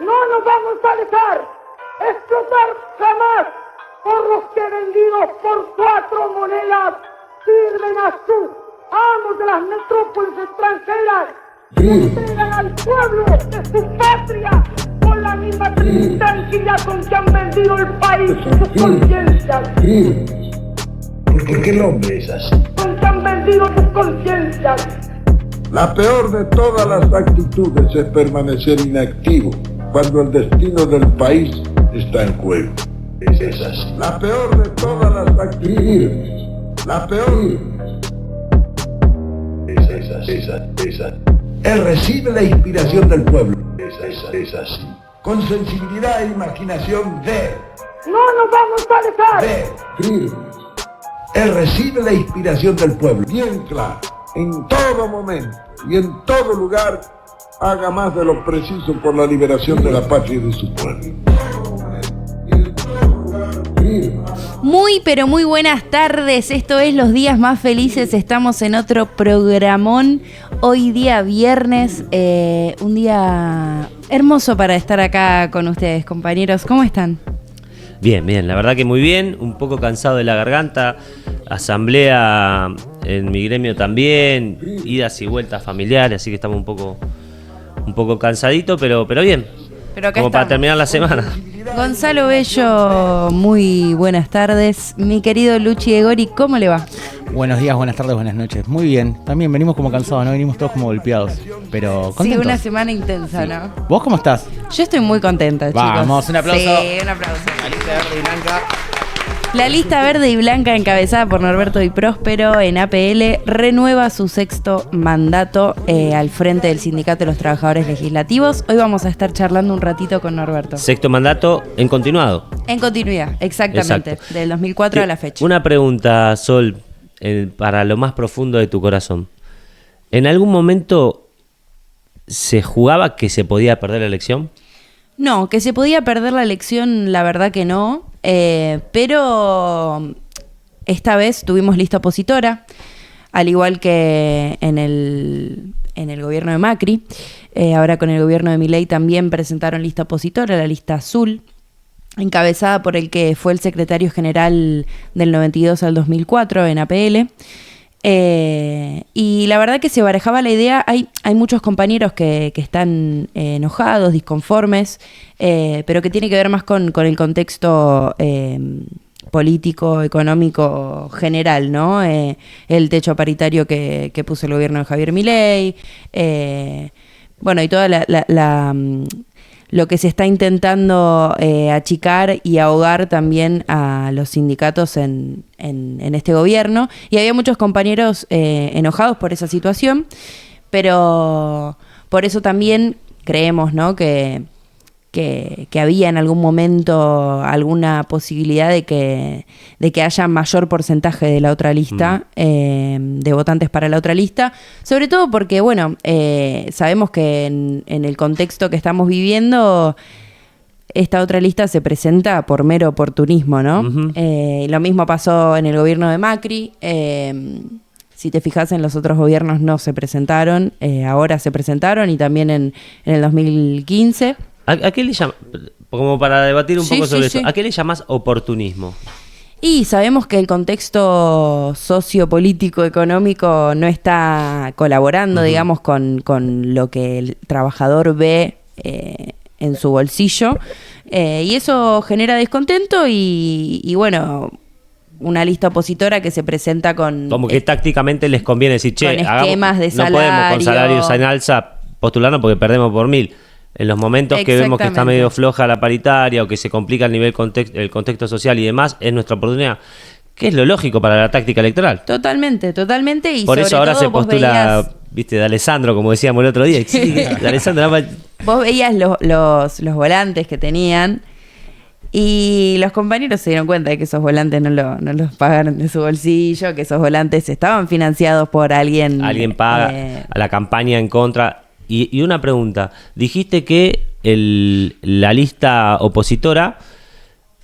No nos vamos a dejar explotar jamás por los que vendidos por 4 monedas sirven a sus amos de las metrópolis extranjeras y entregan al pueblo de su patria con la misma tranquilidad con que han vendido el país y sus conciencias. ¿Por qué el hombre es así? Con que han vendido sus conciencias. La peor de todas las actitudes es permanecer inactivo cuando el destino del país está en juego. Es así. La peor de todas las actitudes. La peor. Esa. Él recibe la inspiración del pueblo. Es así. Con sensibilidad e imaginación de. No nos vamos a dejar. Él recibe la inspiración del pueblo. Bien claro. En todo momento y en todo lugar haga más de lo preciso por la liberación de la patria y de su pueblo. Muy pero muy buenas tardes, esto es Los Días Más Felices, estamos en otro programón, hoy día viernes, un día hermoso para estar acá con ustedes, compañeros, ¿cómo están? Bien, la verdad que muy bien, un poco cansado de la garganta, asamblea en mi gremio también, idas y vueltas familiares, así que estamos un poco cansaditos, pero bien, pero acá como estamos. para terminar la semana. Gonzalo Bello, muy buenas tardes, mi querido Luchi Egori, ¿cómo le va? Buenos días, buenas tardes, buenas noches. Muy bien, también venimos como cansados, ¿no? Venimos todos como golpeados, pero contentos. Sí, una semana intensa, Sí. ¿no? ¿Vos cómo estás? Yo estoy muy contenta, chicos. Vamos, un aplauso. Sí, un aplauso. La lista verde y blanca. La lista verde y blanca encabezada por Norberto Di Próspero en APL renueva su 6º mandato al frente del Sindicato de los Trabajadores Legislativos. Hoy vamos a estar charlando un ratito con Norberto. 6º mandato en continuado. En continuidad, exactamente, Exacto. del 2004 a la fecha. Una pregunta, Sol, para lo más profundo de tu corazón. ¿En algún momento se jugaba que se podía perder la elección? No, que se podía perder la elección, la verdad que no, pero esta vez tuvimos lista opositora, al igual que en el gobierno de Macri. Ahora con el gobierno de Milei también presentaron lista opositora, la lista azul, encabezada por el que fue el secretario general del 92 al 2004 en APL. Y la verdad que se barajaba la idea, hay muchos compañeros que están enojados, disconformes, pero que tiene que ver más con el contexto político, económico general, ¿no? El techo paritario que puso el gobierno de Javier Milei, bueno, y toda lo que se está intentando achicar y ahogar también a los sindicatos en este gobierno. Y había muchos compañeros enojados por esa situación, pero por eso también creemos, ¿no?, que había en algún momento alguna posibilidad de que haya mayor porcentaje de la otra lista, de votantes para la otra lista, sobre todo porque, bueno, sabemos que en el contexto que estamos viviendo, esta otra lista se presenta por mero oportunismo, ¿no? Uh-huh. Lo mismo pasó en el gobierno de Macri. Si te fijas, en los otros gobiernos no se presentaron, ahora se presentaron, y también en el 2015. ¿A qué le llamas, como para debatir un poco sobre eso, sí. ¿A qué le llamas oportunismo? Y sabemos que el contexto sociopolítico económico no está colaborando, digamos, con lo que el trabajador ve en su bolsillo, y eso genera descontento y bueno, una lista opositora que se presenta con... Como que tácticamente les conviene decir, che, con esquemas de no podemos con salario. salarios en alza postularnos porque perdemos por 1000. En los momentos que vemos que está Exactamente. medio floja la paritaria o que se complica el contexto social y demás, es nuestra oportunidad, que es lo lógico para la táctica electoral. Totalmente. Y Por sobre eso ahora todo se vos postula, veías, viste, de Alessandro, como decíamos el otro día. Sí, de Alessandro, vos veías los volantes que tenían, y los compañeros se dieron cuenta de que esos volantes no los pagaron de su bolsillo, que esos volantes estaban financiados por alguien. alguien paga a la campaña en contra. Y una pregunta, dijiste que la lista opositora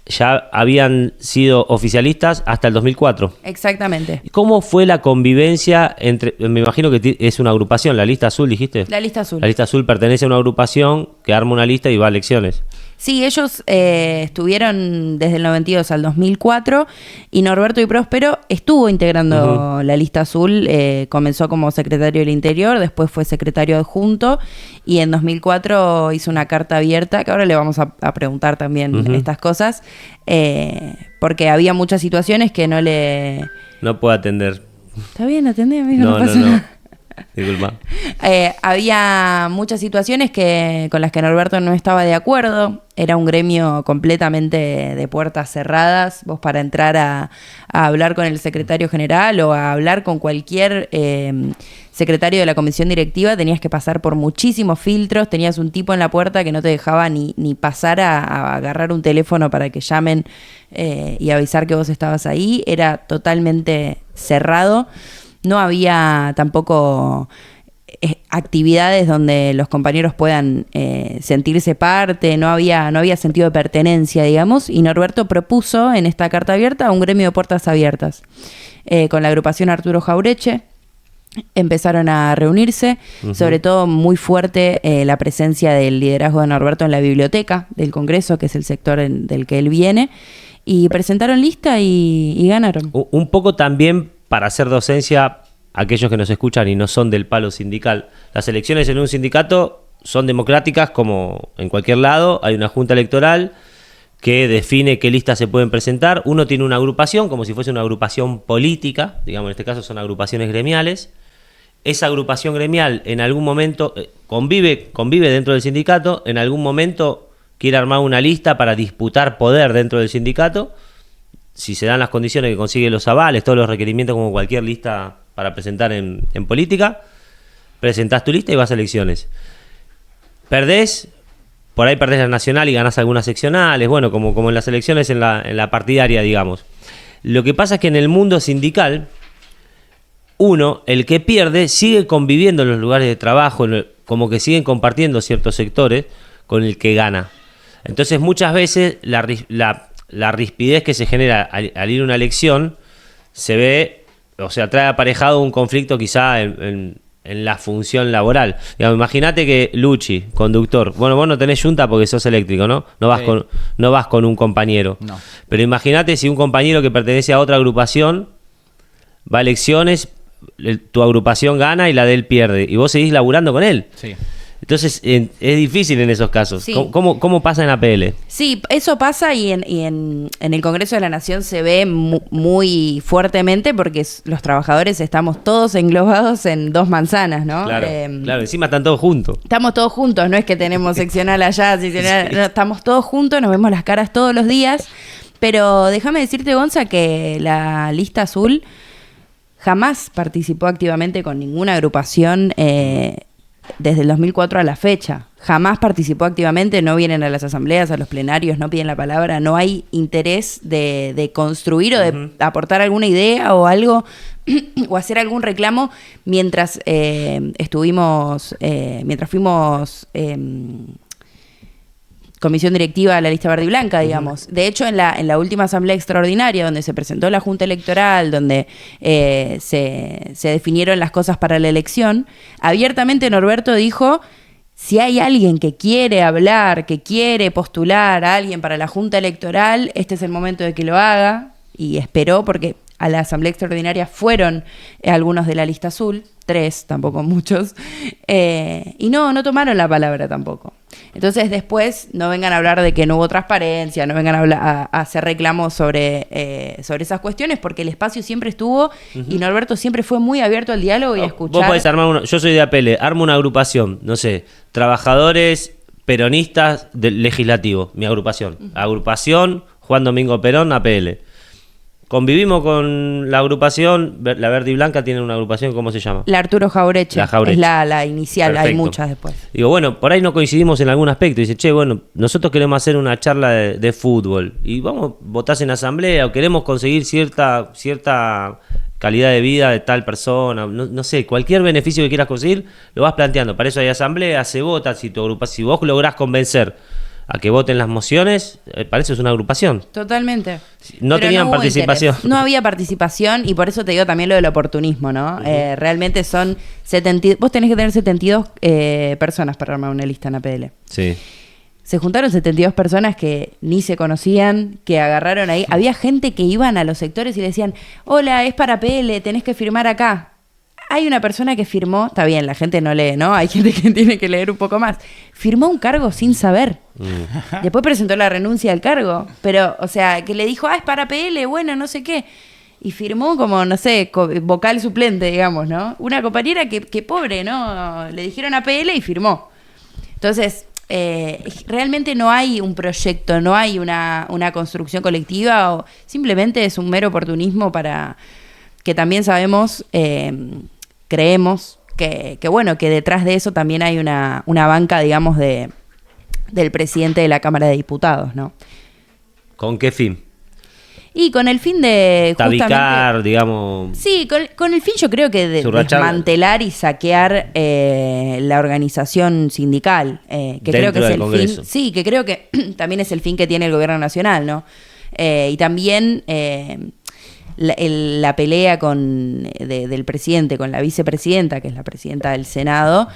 ya habían sido oficialistas hasta el 2004. Exactamente. ¿Cómo fue la convivencia entre, me imagino que es una agrupación, la lista azul, dijiste? La lista azul. La lista azul pertenece a una agrupación que arma una lista y va a elecciones. Sí, ellos estuvieron desde el 92 al 2004 y Norberto Di Próspero estuvo integrando la lista azul, comenzó como secretario del Interior, después fue secretario adjunto y en 2004 hizo una carta abierta, que ahora le vamos a preguntar también estas cosas, porque había muchas situaciones que no le... No puedo atender. Está bien, atendé, amigo, no pasa nada. Disculpa. Había muchas situaciones con las que Norberto no estaba de acuerdo. Era un gremio completamente de puertas cerradas. Vos para entrar a hablar con el secretario general o a hablar con cualquier secretario de la comisión directiva tenías que pasar por muchísimos filtros. Tenías un tipo en la puerta que no te dejaba ni pasar a agarrar un teléfono para que llamen y avisar que vos estabas ahí. Era totalmente cerrado. No había tampoco actividades donde los compañeros puedan sentirse parte, no había sentido de pertenencia, digamos, y Norberto propuso en esta carta abierta un gremio de puertas abiertas. Con la agrupación Arturo Jaureche empezaron a reunirse, sobre todo muy fuerte la presencia del liderazgo de Norberto en la biblioteca del Congreso, que es el sector del que él viene, y presentaron lista y ganaron. Un poco también para hacer docencia, aquellos que nos escuchan y no son del palo sindical. Las elecciones en un sindicato son democráticas como en cualquier lado. Hay una junta electoral que define qué listas se pueden presentar. Uno tiene una agrupación, como si fuese una agrupación política, digamos en este caso son agrupaciones gremiales. Esa agrupación gremial en algún momento convive dentro del sindicato, en algún momento quiere armar una lista para disputar poder dentro del sindicato. Si se dan las condiciones que consigue los avales, todos los requerimientos como cualquier lista para presentar en política, presentás tu lista y vas a elecciones. Perdés, por ahí perdés la nacional y ganás algunas seccionales, bueno, como en las elecciones en la partidaria, digamos. Lo que pasa es que en el mundo sindical, el que pierde, sigue conviviendo en los lugares de trabajo, como que siguen compartiendo ciertos sectores con el que gana. Entonces muchas veces la rispidez que se genera al ir a una elección se ve, o sea, trae aparejado un conflicto quizá en la función laboral. Digamos, imagínate que Luchi, conductor, bueno, vos no tenés yunta porque sos eléctrico, ¿no? No vas con un compañero. No. Pero imagínate si un compañero que pertenece a otra agrupación va a elecciones, tu agrupación gana y la de él pierde, y vos seguís laburando con él. Sí. Entonces es difícil en esos casos. Sí. ¿Cómo pasa en APL? Sí, eso pasa y en el Congreso de la Nación se ve muy fuertemente porque los trabajadores estamos todos englobados en dos manzanas, ¿no? Claro, encima están todos juntos. Estamos todos juntos, no es que tenemos seccional allá, seccional, no, estamos todos juntos, nos vemos las caras todos los días. Pero déjame decirte, Gonza, que la lista azul jamás participó activamente con ninguna agrupación desde el 2004 a la fecha. Jamás participó activamente, no vienen a las asambleas, a los plenarios, no piden la palabra, no hay interés de construir o de aportar alguna idea o algo o hacer algún reclamo mientras fuimos comisión directiva de la lista verde y blanca, digamos. De hecho, en la última asamblea extraordinaria, donde se presentó la Junta Electoral, donde se definieron las cosas para la elección, abiertamente Norberto dijo: si hay alguien que quiere hablar, que quiere postular a alguien para la Junta Electoral, este es el momento de que lo haga. Y esperó, porque a la asamblea extraordinaria fueron algunos de la lista azul, 3, tampoco muchos, y no tomaron la palabra tampoco. Entonces después no vengan a hablar de que no hubo transparencia, no vengan a hacer reclamos sobre esas cuestiones, porque el espacio siempre estuvo y Norberto siempre fue muy abierto al diálogo y a escuchar. Vos podés armar yo soy de APL, armo una agrupación, no sé, trabajadores peronistas del legislativo, mi agrupación. Agrupación Juan Domingo Perón, APL. Convivimos con la agrupación, la Verde y Blanca tiene una agrupación, ¿cómo se llama? La Arturo Jaureche, es la inicial. Perfecto. Hay muchas después. Digo, bueno, por ahí no coincidimos en algún aspecto. Dice, che, bueno, nosotros queremos hacer una charla de fútbol y vamos, votás en asamblea o queremos conseguir cierta calidad de vida de tal persona, no sé, cualquier beneficio que quieras conseguir, lo vas planteando. Para eso hay asamblea, se vota, si vos lográs convencer a que voten las mociones, para eso es una agrupación. Totalmente. No Pero tenían hubo participación. interés. No había participación y por eso te digo también lo del oportunismo, ¿no? Realmente son 70, vos tenés que tener 72 personas para armar una lista en APL. Sí. Se juntaron 72 personas que ni se conocían, que agarraron ahí. Había gente que iban a los sectores y le decían, hola, es para APL, tenés que firmar acá. Hay una persona que firmó, está bien, la gente no lee, ¿no? Hay gente que tiene que leer un poco más. Firmó un cargo sin saber. Después presentó la renuncia al cargo. Pero, o sea, que le dijo, es para PL, bueno, no sé qué. Y firmó como, no sé, vocal suplente, digamos, ¿no? Una compañera que pobre, ¿no? Le dijeron a PL y firmó. Entonces, realmente no hay un proyecto, no hay una construcción colectiva, o simplemente es un mero oportunismo para que también sabemos... creemos que bueno, que detrás de eso también hay una banca, digamos, del presidente de la Cámara de Diputados, ¿no? ¿Con qué fin? Y con el fin de Tabicar, digamos... Sí, con el fin yo creo que de Surrachar. desmantelar y saquear la organización sindical, que creo que es Dentro del el Congreso. fin. Sí, que creo que también es el fin que tiene el gobierno nacional, ¿no? Y también... la pelea del presidente con la vicepresidenta, que es la presidenta del Senado,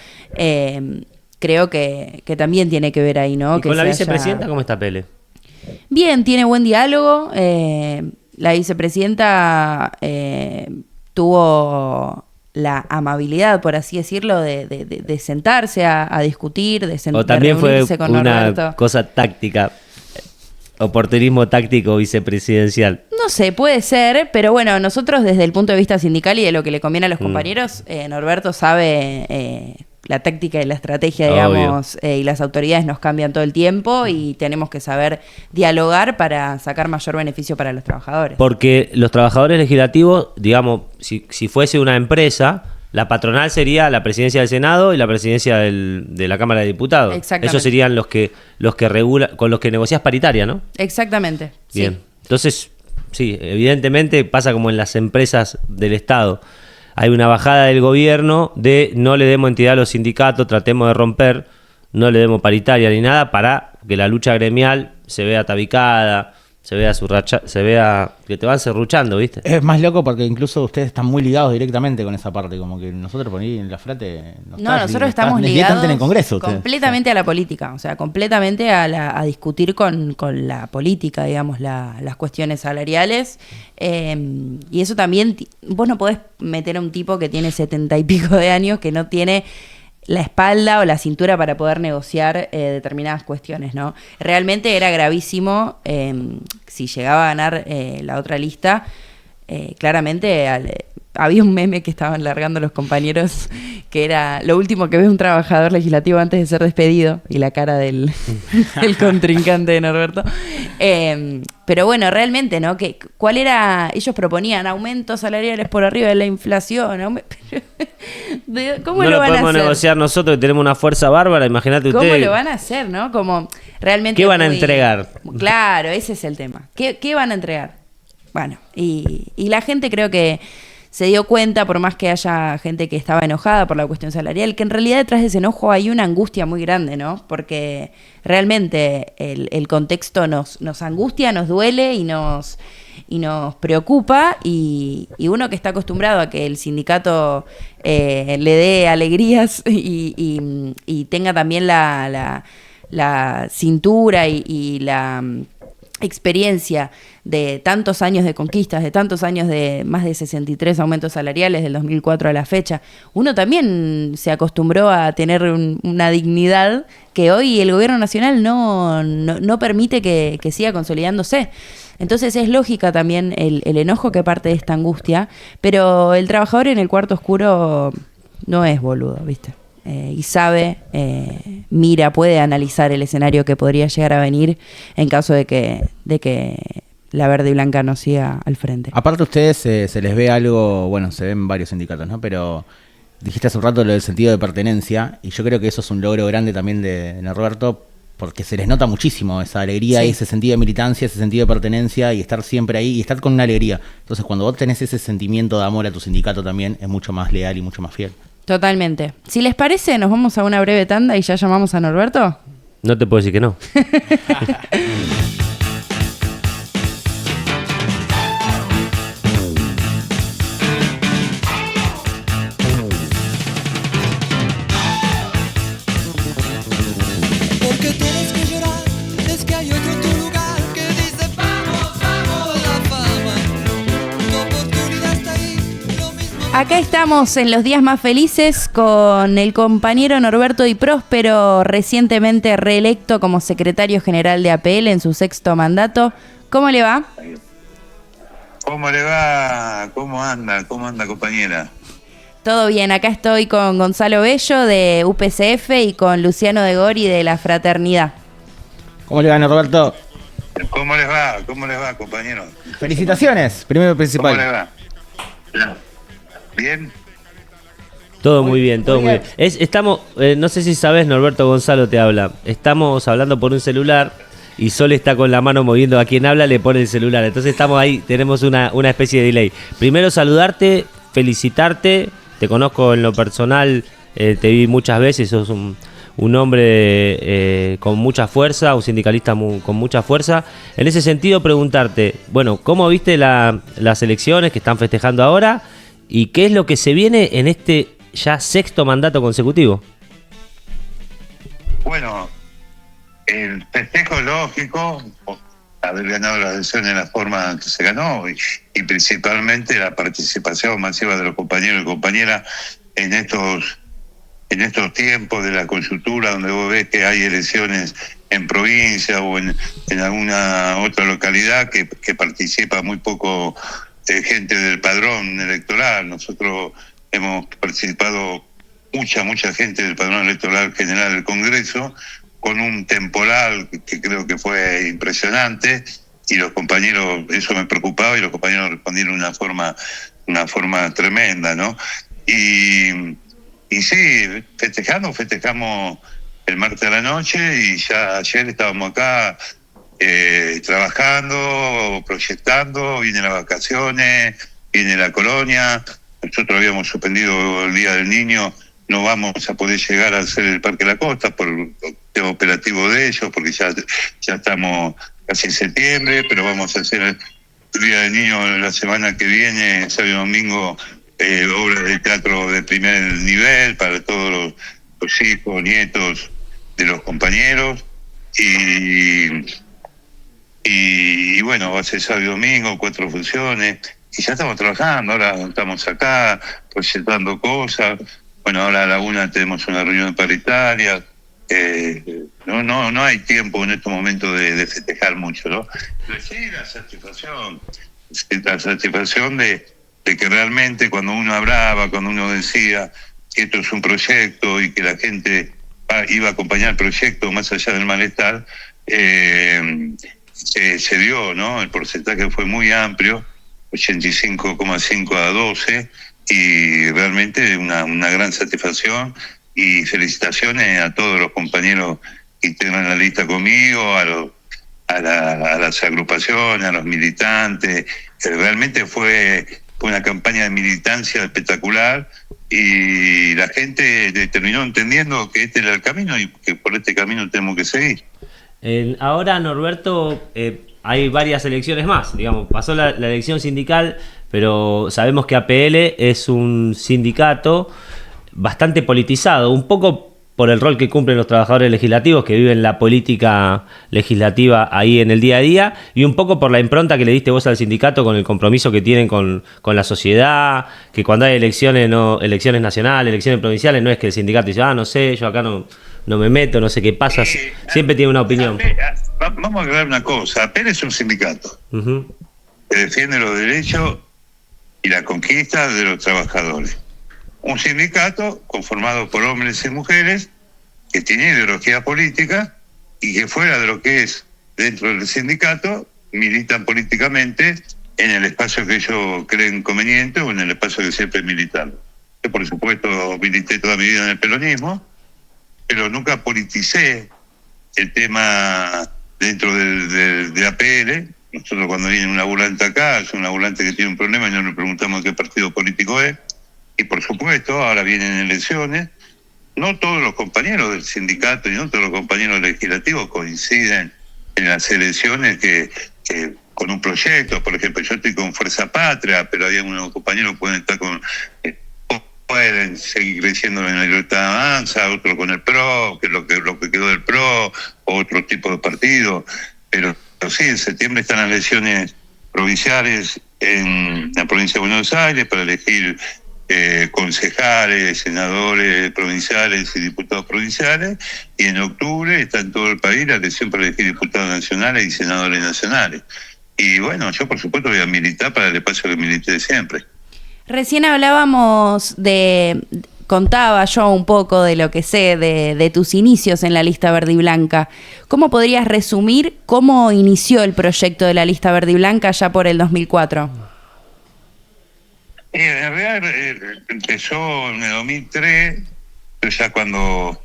creo que también tiene que ver ahí, ¿no? ¿Y que con la se vicepresidenta haya... cómo está Pele? Bien, tiene buen diálogo. La vicepresidenta tuvo la amabilidad, por así decirlo, de sentarse a discutir, O también de fue reunirse con una Norberto. cosa táctica, oportunismo táctico vicepresidencial. No sé, puede ser, pero bueno, nosotros desde el punto de vista sindical y de lo que le conviene a los compañeros, Norberto sabe la táctica y la estrategia, Obvio. digamos, y las autoridades nos cambian todo el tiempo y tenemos que saber dialogar para sacar mayor beneficio para los trabajadores. Porque los trabajadores legislativos, digamos, si fuese una empresa, la patronal sería la presidencia del Senado y la presidencia de la Cámara de Diputados. Exactamente. Esos serían los que regulan, con los que negociás paritaria, ¿no? Exactamente. sí. Bien. Entonces, sí, evidentemente pasa como en las empresas del Estado. Hay una bajada del gobierno de no le demos entidad a los sindicatos, tratemos de romper, no le demos paritaria ni nada para que la lucha gremial se vea tabicada, se vea que te van serruchando, ¿viste? Es más loco porque incluso ustedes están muy ligados directamente con esa parte, como que nosotros por ahí en la Frate... Nosotros estamos ligados directamente en el Congreso. ustedes. completamente a la política, o sea, completamente a discutir con la política, digamos, las cuestiones salariales. Y eso también, vos no podés meter a un tipo que tiene 70 y pico de años que no tiene la espalda o la cintura para poder negociar determinadas cuestiones, ¿no? Realmente era gravísimo si llegaba a ganar la otra lista. Claramente había un meme que estaban largando los compañeros que era lo último que ve un trabajador legislativo antes de ser despedido y la cara del contrincante de Norberto. Pero bueno, realmente, ¿no? ¿Cuál era? Ellos proponían aumentos salariales por arriba de la inflación. ¿Cómo no lo van a podemos hacer? negociar nosotros que tenemos una fuerza bárbara, imagínate ¿Cómo ustedes. lo van a hacer, no? Como realmente ¿Qué van a entregar? Claro, ese es el tema. ¿Qué van a entregar? Bueno, y la gente creo que se dio cuenta, por más que haya gente que estaba enojada por la cuestión salarial, que en realidad detrás de ese enojo hay una angustia muy grande, ¿no? Porque realmente el contexto nos angustia, nos duele y nos preocupa, y uno que está acostumbrado a que el sindicato le dé alegrías y tenga también la cintura y la experiencia de tantos años de conquistas, de tantos años de más de 63 aumentos salariales del 2004 a la fecha, uno también se acostumbró a tener una dignidad que hoy el gobierno nacional no permite que siga consolidándose. Entonces es lógica también el enojo que parte de esta angustia, pero el trabajador en el cuarto oscuro no es boludo, ¿viste? Y sabe, mira, puede analizar el escenario que podría llegar a venir en caso de que la verde y blanca no siga al frente. Aparte a ustedes se les ve algo, bueno, se ven varios sindicatos, ¿no? Pero dijiste hace un rato lo del sentido de pertenencia, y yo creo que eso es un logro grande también de Norberto, porque se les nota muchísimo esa alegría, Sí. y ese sentido de militancia, ese sentido de pertenencia, y estar siempre ahí, y estar con una alegría. Entonces cuando vos tenés ese sentimiento de amor a tu sindicato también, es mucho más leal y mucho más fiel. Totalmente. Si les parece, nos vamos a una breve tanda y ya llamamos a Norberto. No te puedo decir que no. Porque tienes que llorar, es que hay otro en tu lugar que dice vamos, vamos, la fama. Tu oportunidad está ahí, lo mismo. Acá estamos en los días más felices con el compañero Norberto Di Próspero, recientemente reelecto como secretario general de APL en su 6º mandato. ¿Cómo le va? ¿Cómo le va? ¿Cómo anda? ¿Cómo anda, compañera? Todo bien, acá estoy con Gonzalo Bello de UPCF y con Luciano de Gori de la Fraternidad. ¿Cómo le va, Norberto? ¿Cómo les va? ¿Cómo les va, compañero? Felicitaciones, primero ¿Cómo les principal. va? ¿Bien? Todo muy bien, todo muy muy bien. Estamos, no sé si sabes, Norberto, Gonzalo te habla. Estamos hablando por un celular y Sol está con la mano moviendo a quien habla, le pone el celular. Entonces estamos ahí, tenemos una especie de delay. Primero saludarte, felicitarte. Te conozco en lo personal, te vi muchas veces, sos un hombre con mucha fuerza, un sindicalista con mucha fuerza. En ese sentido, preguntarte, bueno, ¿cómo viste las elecciones que están festejando ahora? ¿Y qué es lo que se viene en este ya 6º mandato consecutivo? Bueno, el festejo lógico, haber ganado las elecciones de la forma que se ganó y principalmente la participación masiva de los compañeros y compañeras en estos tiempos de la coyuntura donde vos ves que hay elecciones en provincia o en alguna otra localidad que participa muy poco gente del padrón electoral. Nosotros hemos participado mucha gente del padrón electoral general del Congreso, con un temporal que creo que fue impresionante, y los compañeros, eso me preocupaba, y los compañeros respondieron de una forma tremenda, ¿no? Y sí, festejamos el martes a la noche, y ya ayer estábamos acá trabajando, proyectando, vienen las vacaciones, viene la colonia. Nosotros habíamos suspendido el Día del Niño, no vamos a poder llegar a hacer el Parque de la Costa por el tema operativo de ellos, porque ya estamos casi en septiembre, pero vamos a hacer el Día del Niño la semana que viene, sábado y domingo, obras de teatro de primer nivel para todos los hijos, nietos de los compañeros, y bueno, va a ser sábado y domingo, 4 funciones, y ya estamos trabajando, ahora estamos acá proyectando cosas. Bueno, ahora a la 1 tenemos una reunión paritaria. No hay tiempo en estos momentos de festejar mucho, ¿no? Pero sí la satisfacción de que realmente cuando uno hablaba, cuando uno decía que esto es un proyecto y que la gente iba a acompañar el proyecto más allá del malestar, se dio, ¿no? El porcentaje fue muy amplio, 85,5 a 12, y realmente una gran satisfacción, y felicitaciones a todos los compañeros que integran la lista conmigo, a las agrupaciones, a los militantes. Realmente fue una campaña de militancia espectacular, y la gente terminó entendiendo que este era el camino y que por este camino tenemos que seguir. Ahora, Norberto, hay varias elecciones más. Digamos, pasó la elección sindical, pero sabemos que APL es un sindicato bastante politizado, un poco por el rol que cumplen los trabajadores legislativos que viven la política legislativa ahí en el día a día, y un poco por la impronta que le diste vos al sindicato con el compromiso que tienen con la sociedad, que cuando hay elecciones nacionales, elecciones provinciales, no es que el sindicato dice, no sé, yo acá no me meto, no sé qué pasa, siempre tiene una opinión. Vamos a aclarar una cosa, APL es un sindicato que defiende los derechos y la conquista de los trabajadores. Un sindicato conformado por hombres y mujeres que tiene ideología política y que fuera de lo que es dentro del sindicato militan políticamente en el espacio que ellos creen conveniente o en el espacio que siempre militan. Yo, por supuesto, milité toda mi vida en el peronismo, pero nunca politicé el tema dentro de APL. Nosotros cuando viene un laburante acá, es un laburante que tiene un problema y no le preguntamos qué partido político es. Y por supuesto, ahora vienen elecciones, no todos los compañeros del sindicato y no todos los compañeros legislativos coinciden en las elecciones que con un proyecto. Por ejemplo, yo estoy con Fuerza Patria, pero hay algunos compañeros que pueden estar con... pueden seguir creciendo en la Libertad de Avanza, otros con el PRO, que es lo que quedó del PRO, otro tipo de partido. Pero sí, en septiembre están las elecciones provinciales en la provincia de Buenos Aires para elegir concejales, senadores provinciales y diputados provinciales, y en octubre está en todo el país la elección para elegir diputados nacionales y senadores nacionales. Y bueno, yo por supuesto voy a militar para el espacio que milité siempre. Recién hablábamos contaba yo un poco de lo que sé de tus inicios en la lista verde y blanca. ¿Cómo podrías resumir cómo inició el proyecto de la lista verde y blanca ya por el 2004? En realidad empezó en el 2003, yo ya cuando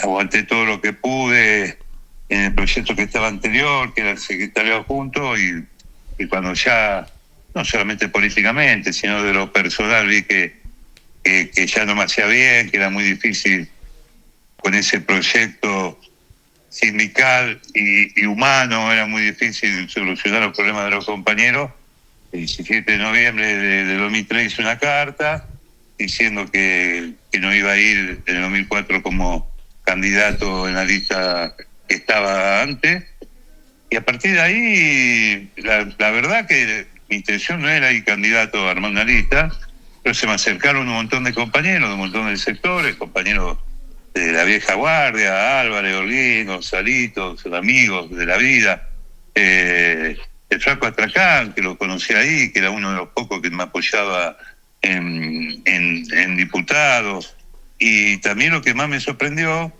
aguanté todo lo que pude en el proyecto que estaba anterior, que era el secretario adjunto, y cuando ya, no solamente políticamente, sino de lo personal, vi que ya no me hacía bien, que era muy difícil con ese proyecto sindical y humano, era muy difícil solucionar los problemas de los compañeros. El 17 de noviembre de 2003 hice una carta diciendo que no iba a ir en el 2004 como candidato en la lista que estaba antes. Y a partir de ahí, la verdad que mi intención no era ir candidato a armar una lista, pero se me acercaron un montón de compañeros, de un montón de sectores, compañeros de la vieja guardia, Álvarez, Holguín, Gonzalito, son amigos de la vida. El Flaco Astracán, que lo conocí ahí, que era uno de los pocos que me apoyaba en diputados. Y también lo que más me sorprendió,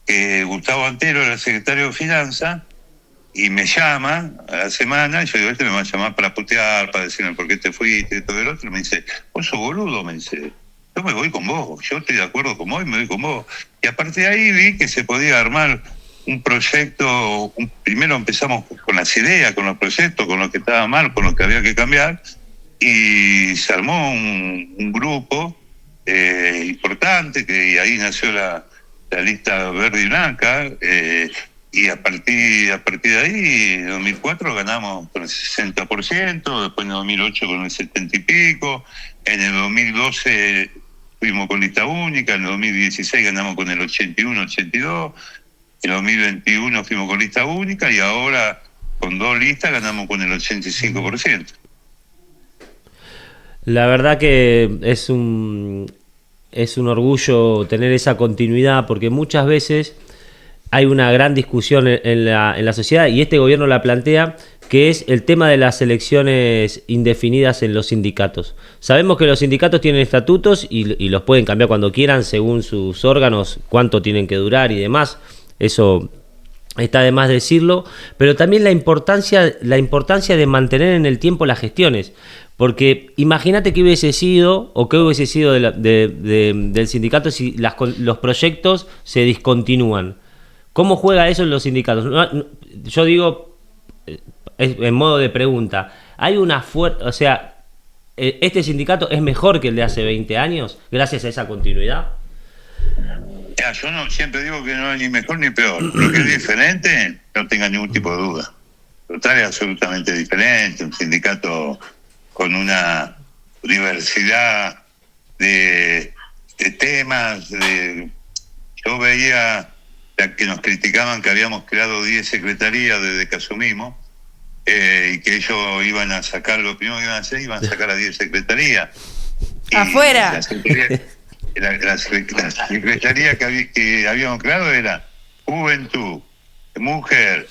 que Gustavo Antero era secretario de Finanzas, y me llama a la semana, y yo digo, este me va a llamar para putear, para decirme por qué te fuiste, y todo el otro, y me dice, vos sos boludo, me dice, yo me voy con vos, yo estoy de acuerdo con vos y me voy con vos. Y a partir de ahí vi que se podía armar un proyecto. Primero empezamos con las ideas, con los proyectos, con lo que estaba mal, con lo que había que cambiar, y se armó un grupo importante, y ahí nació la lista verde y blanca, y a partir de ahí, en 2004 ganamos con el 60%, después en 2008 con el 70 y pico, en el 2012 fuimos con lista única, en el 2016 ganamos con el 81-82%, en el 2021 fuimos con lista única, y ahora con 2 listas ganamos con el 85%. La verdad que es un orgullo tener esa continuidad, porque muchas veces hay una gran discusión en la sociedad, y este gobierno la plantea, que es el tema de las elecciones indefinidas en los sindicatos. Sabemos que los sindicatos tienen estatutos y los pueden cambiar cuando quieran según sus órganos, cuánto tienen que durar y demás. Eso está de más decirlo, pero también la importancia de mantener en el tiempo las gestiones. Porque imagínate qué hubiese sido, o qué hubiese sido del sindicato si los proyectos se discontinúan. ¿Cómo juega eso en los sindicatos? Yo digo, en modo de pregunta, ¿hay una fuerza, o sea, este sindicato es mejor que el de hace 20 años gracias a esa continuidad? Ya, yo siempre digo que no es ni mejor ni peor. Lo que es diferente, no tenga ningún tipo de duda. Total es absolutamente diferente, un sindicato con una diversidad de temas. Yo veía que nos criticaban que habíamos creado 10 secretarías desde que asumimos, y que ellos iban a sacar, lo primero que iban a hacer, iban a sacar a 10 secretarías. ¡Afuera! La secretaría que habíamos creado era Juventud, Mujer,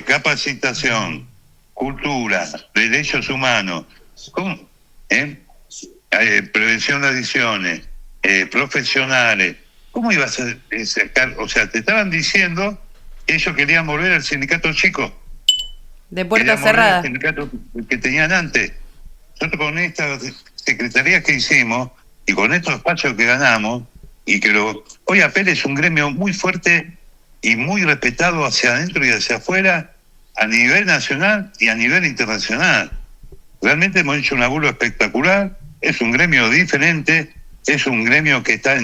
Capacitación, Cultura, Derechos Humanos, Prevención de Adicciones, Profesionales. ¿Cómo ibas a sacar? O sea, te estaban diciendo que ellos querían volver al sindicato chico. De puerta cerrada. El sindicato que tenían antes. Nosotros con estas secretarías que hicimos y con estos espacios que ganamos, y que hoy APEL es un gremio muy fuerte y muy respetado hacia adentro y hacia afuera, a nivel nacional y a nivel internacional. Realmente hemos hecho un laburo espectacular. Es un gremio diferente, es un gremio que está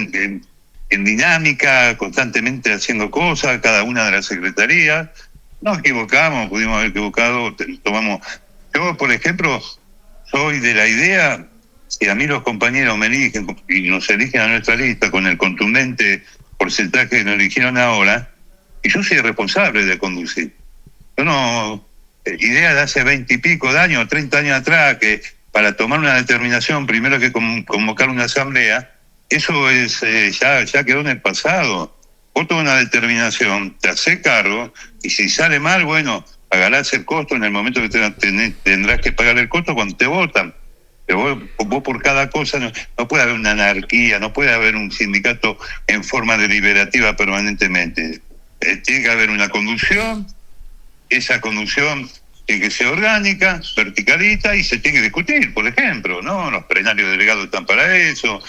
en dinámica, constantemente haciendo cosas, cada una de las secretarías. Nos equivocamos, pudimos haber equivocado, tomamos... Yo, por ejemplo, soy de la idea, si a mí los compañeros me eligen y nos eligen a nuestra lista con el contundente porcentaje que nos eligieron ahora, y yo soy responsable de conducir. Yo no... idea de hace 20 y pico de años, 30 años atrás, que para tomar una determinación, primero que convocar una asamblea, eso es ya quedó en el pasado. Vos tomas una determinación, te haces cargo, y si sale mal, bueno, pagarás el costo en el momento que tendrás que pagar el costo cuando te votan. Pero vos por cada cosa no puede haber una anarquía, no puede haber un sindicato en forma deliberativa permanentemente. Tiene que haber una conducción, esa conducción tiene que ser orgánica, verticalista, y se tiene que discutir, por ejemplo, ¿no? Los plenarios delegados están para eso,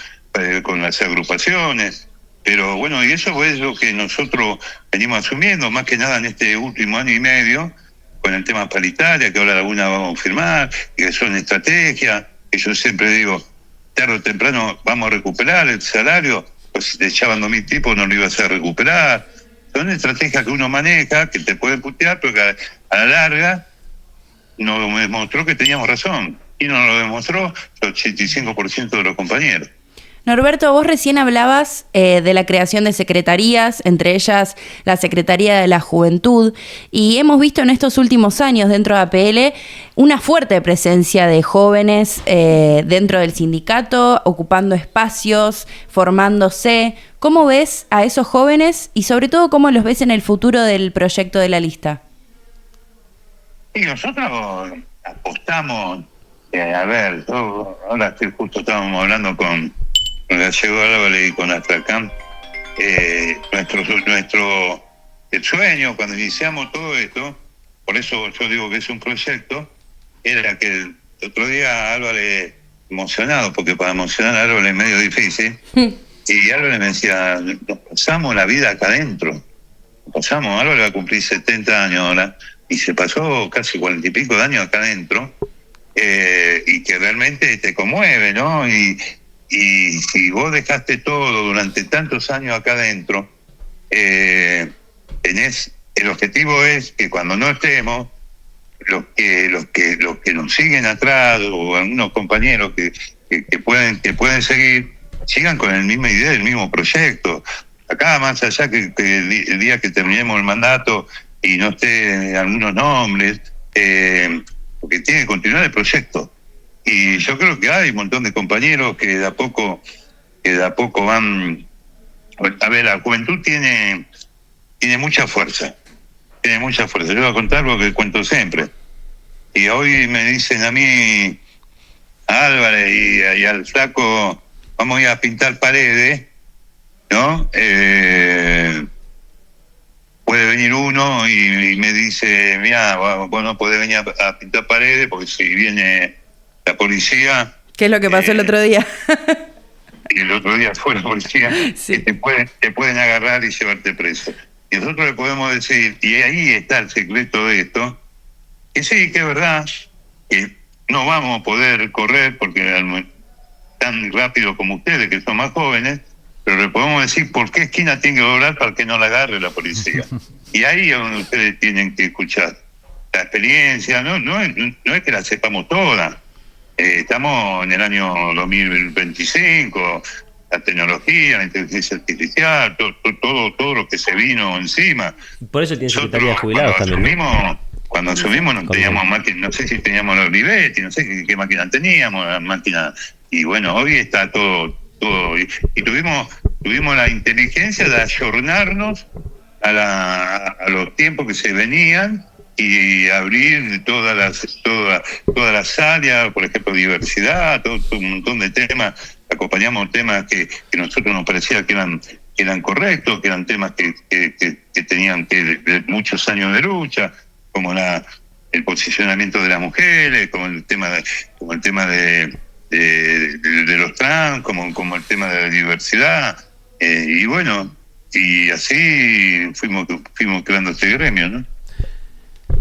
con las agrupaciones. Pero bueno, y eso es lo que nosotros venimos asumiendo, más que nada en este último año y medio, con el tema paritaria, que ahora alguna vamos a firmar, y que son estrategias, que yo siempre digo, tarde o temprano vamos a recuperar el salario, pues si te echaban 2.000 tipos no lo ibas a recuperar. Son estrategias que uno maneja, que te pueden putear, pero que a la larga nos demostró que teníamos razón. Y nos lo demostró el 85% de los compañeros. Norberto, vos recién hablabas de la creación de secretarías, entre ellas la Secretaría de la Juventud, y hemos visto en estos últimos años dentro de APL una fuerte presencia de jóvenes dentro del sindicato, ocupando espacios, formándose. ¿Cómo ves a esos jóvenes y sobre todo cómo los ves en el futuro del proyecto de la lista? Y nosotros apostamos, ahora justo estábamos hablando con Gallego Álvarez y con Astracán, el sueño cuando iniciamos todo esto, por eso yo digo que es un proyecto, era que el otro día Álvarez, emocionado, porque para emocionar a Álvarez es medio difícil, y Álvarez me decía, nos pasamos la vida acá adentro, Álvarez va a cumplir 70 años ahora, y se pasó casi 40 y pico de años acá adentro, y que realmente te conmueve, ¿no? Y si vos dejaste todo durante tantos años acá adentro, el objetivo es que cuando no estemos, los que nos siguen atrás, o algunos compañeros que pueden seguir, sigan con la misma idea, el mismo proyecto. Acá, más allá que el día que terminemos el mandato y no esté algunos nombres, porque tiene que continuar el proyecto. Y yo creo que hay un montón de compañeros que de a poco van... A ver, la juventud tiene mucha fuerza. Yo voy a contar lo que cuento siempre. Y hoy me dicen a mí, a Álvarez y al flaco, vamos a ir a pintar paredes, ¿no? Puede venir uno y me dice, mira, vos no podés venir a pintar paredes porque si viene la policía... ¿Qué es lo que pasó el otro día? Y el otro día fue la policía, sí. Que te pueden agarrar y llevarte preso. Y nosotros le podemos decir, y ahí está el secreto de esto, que sí, que es verdad, que no vamos a poder correr porque tan rápido como ustedes, que son más jóvenes, pero le podemos decir por qué esquina tiene que doblar para que no la agarre la policía. Y ahí es donde ustedes tienen que escuchar la experiencia, no es que la sepamos toda. Estamos en el año 2025, la tecnología, la inteligencia artificial, todo lo que se vino encima. Por eso tiene secretaría de jubilados también, ¿no? Cuando asumimos no teníamos máquinas, no sé si teníamos los Olivetti, no sé qué máquina teníamos, la máquina. Y bueno, hoy está todo y tuvimos la inteligencia de ayornarnos a los tiempos que se venían y abrir todas las áreas, por ejemplo, diversidad, todo un montón de temas. Acompañamos temas que nosotros nos parecía que eran correctos, que eran temas que tenían de muchos años de lucha, como el posicionamiento de las mujeres, como el tema de los trans, como el tema de la diversidad, y bueno, y así fuimos creando este gremio, ¿no?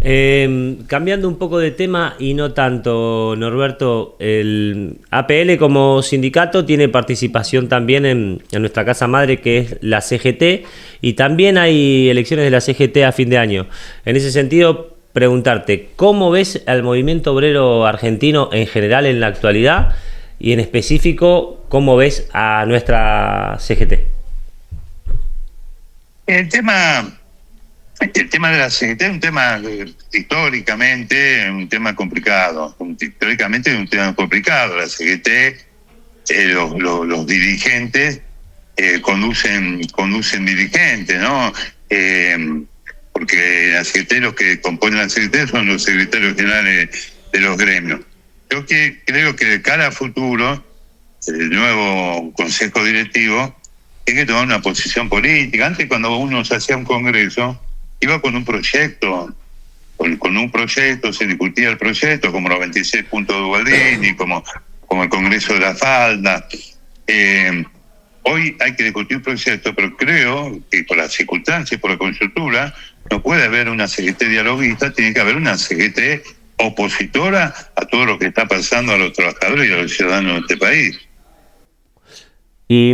Cambiando un poco de tema y no tanto, Norberto, el APL como sindicato tiene participación también en nuestra casa madre, que es la CGT, y también hay elecciones de la CGT a fin de año. En ese sentido, preguntarte, ¿cómo ves al movimiento obrero argentino en general en la actualidad y en específico, cómo ves a nuestra CGT? El tema de la CGT es un tema históricamente un tema complicado. Históricamente es un tema complicado. La CGT, los dirigentes conducen dirigentes, ¿no? Porque la CGT, los que componen la CGT son los secretarios generales de los gremios. Yo creo que de cara a futuro, el nuevo consejo directivo tiene que tomar una posición política. Antes, cuando uno se hacía un congreso, iba con un proyecto, con un proyecto, se discutía el proyecto, como los 26 puntos de Gualdini, como el Congreso de la Falda. Hoy hay que discutir un proyecto, pero creo que por las circunstancias, por la coyuntura, no puede haber una CGT dialoguista, tiene que haber una CGT opositora a todo lo que está pasando a los trabajadores y a los ciudadanos de este país. Y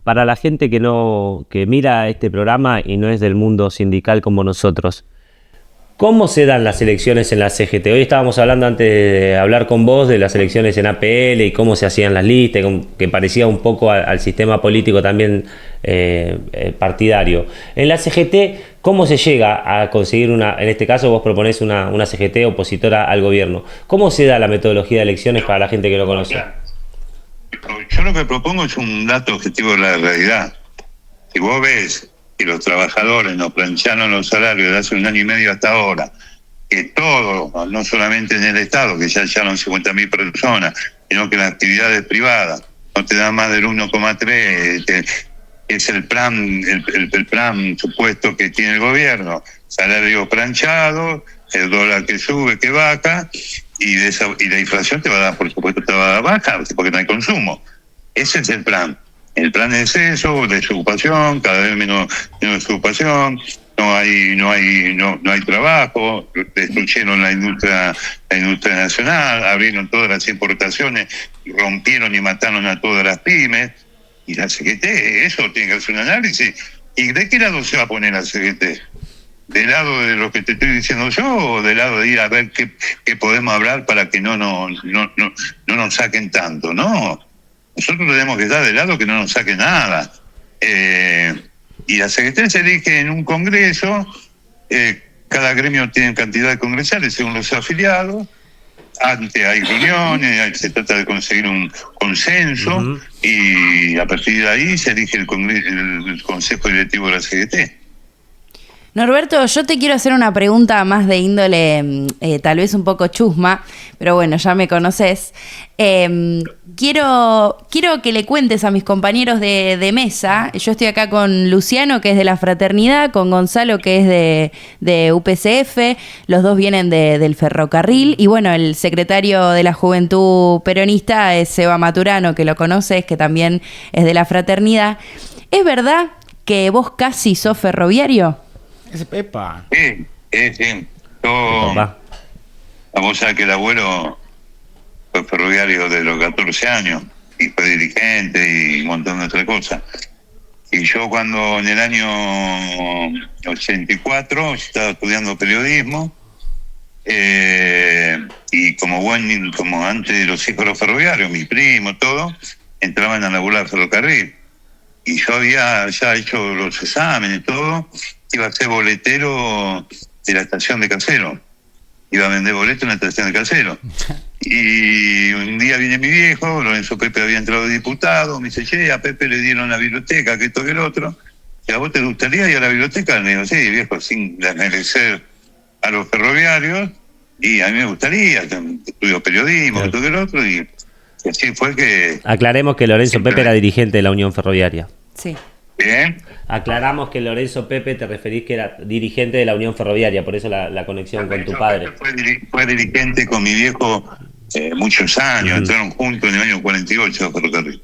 para la gente que mira este programa y no es del mundo sindical como nosotros, ¿cómo se dan las elecciones en la CGT? Hoy estábamos hablando, antes de hablar con vos, de las elecciones en APL y cómo se hacían las listas, que parecía un poco al sistema político también partidario. En la CGT, ¿cómo se llega a conseguir en este caso vos proponés una CGT opositora al gobierno? ¿Cómo se da la metodología de elecciones para la gente que lo conoce? Yo lo que propongo es un dato objetivo de la realidad. Si vos ves que los trabajadores nos plancharon los salarios de hace un año y medio hasta ahora, que todo, no solamente en el Estado, que ya echaron 50.000 personas, sino que las actividades privadas no te dan más del 1,3, es el plan supuesto que tiene el gobierno, salario planchado, el dólar que sube, que baja, y la inflación te va a dar, por supuesto, te va a dar baja, porque no hay consumo. Ese es el plan. El plan es eso, desocupación, cada vez menos desocupación, no hay trabajo, destruyeron la industria nacional, abrieron todas las importaciones, rompieron y mataron a todas las pymes, y la CGT, eso tiene que hacer un análisis. ¿Y de qué lado se va a poner la CGT? ¿Del lado de lo que te estoy diciendo yo o del lado de ir a ver qué podemos hablar para que no nos saquen tanto? No, nosotros tenemos que estar del lado que no nos saquen nada. Y la CGT se elige en un congreso, cada gremio tiene cantidad de congresales según los afiliados, antes hay reuniones, se trata de conseguir un consenso, y a partir de ahí se elige el consejo directivo de la CGT. Norberto, yo te quiero hacer una pregunta más de índole tal vez un poco chusma, pero bueno, ya me conoces. Quiero que le cuentes a mis compañeros de mesa. Yo estoy acá con Luciano, que es de la Fraternidad, con Gonzalo, que es de UPCF, los dos vienen del ferrocarril, y bueno, el secretario de la Juventud Peronista es Seba Maturano, que lo conoces, que también es de la Fraternidad. ¿Es verdad que vos casi sos ferroviario? Es Pepa. Sí. Vamos a ver que el abuelo fue ferroviario de los 14 años y fue dirigente y un montón de otras cosas. Y yo cuando en el año 84 estaba estudiando periodismo, y como antes de los hijos de los ferroviarios, mis primos, todo, entraban a laburar al ferrocarril. Y yo había ya hecho los exámenes y todo, iba a ser boletero de la estación de Casero. Iba a vender boletos en la estación de Casero. Y un día viene mi viejo, Lorenzo Pepe había entrado de diputado, me dice, che, a Pepe le dieron la biblioteca, que esto que el otro. ¿Y a vos te gustaría ir a la biblioteca? Le digo, sí, viejo, sin desmerecer a los ferroviarios, y a mí me gustaría, estudio periodismo, esto que el otro, y así fue que... Aclaremos que Lorenzo Pepe era dirigente de la Unión Ferroviaria. Sí. Bien. Aclaramos que Lorenzo Pepe te referís que era dirigente de la Unión Ferroviaria, por eso la conexión con tu padre. Fue dirigente con mi viejo muchos años, entraron juntos en el año 48 a ferrocarril.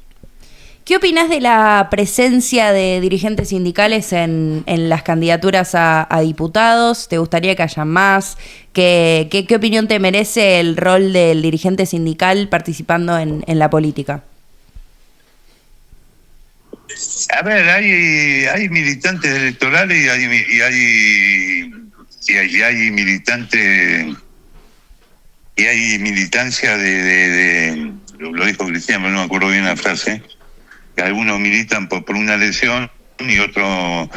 ¿Qué opinás de la presencia de dirigentes sindicales en las candidaturas a diputados? ¿Te gustaría que haya más? ¿Qué opinión te merece el rol del dirigente sindical participando en la política? A ver, hay militantes electorales y hay militantes y hay militancia lo dijo Cristian, pero no me acuerdo bien la frase, que algunos militan por una elección y otros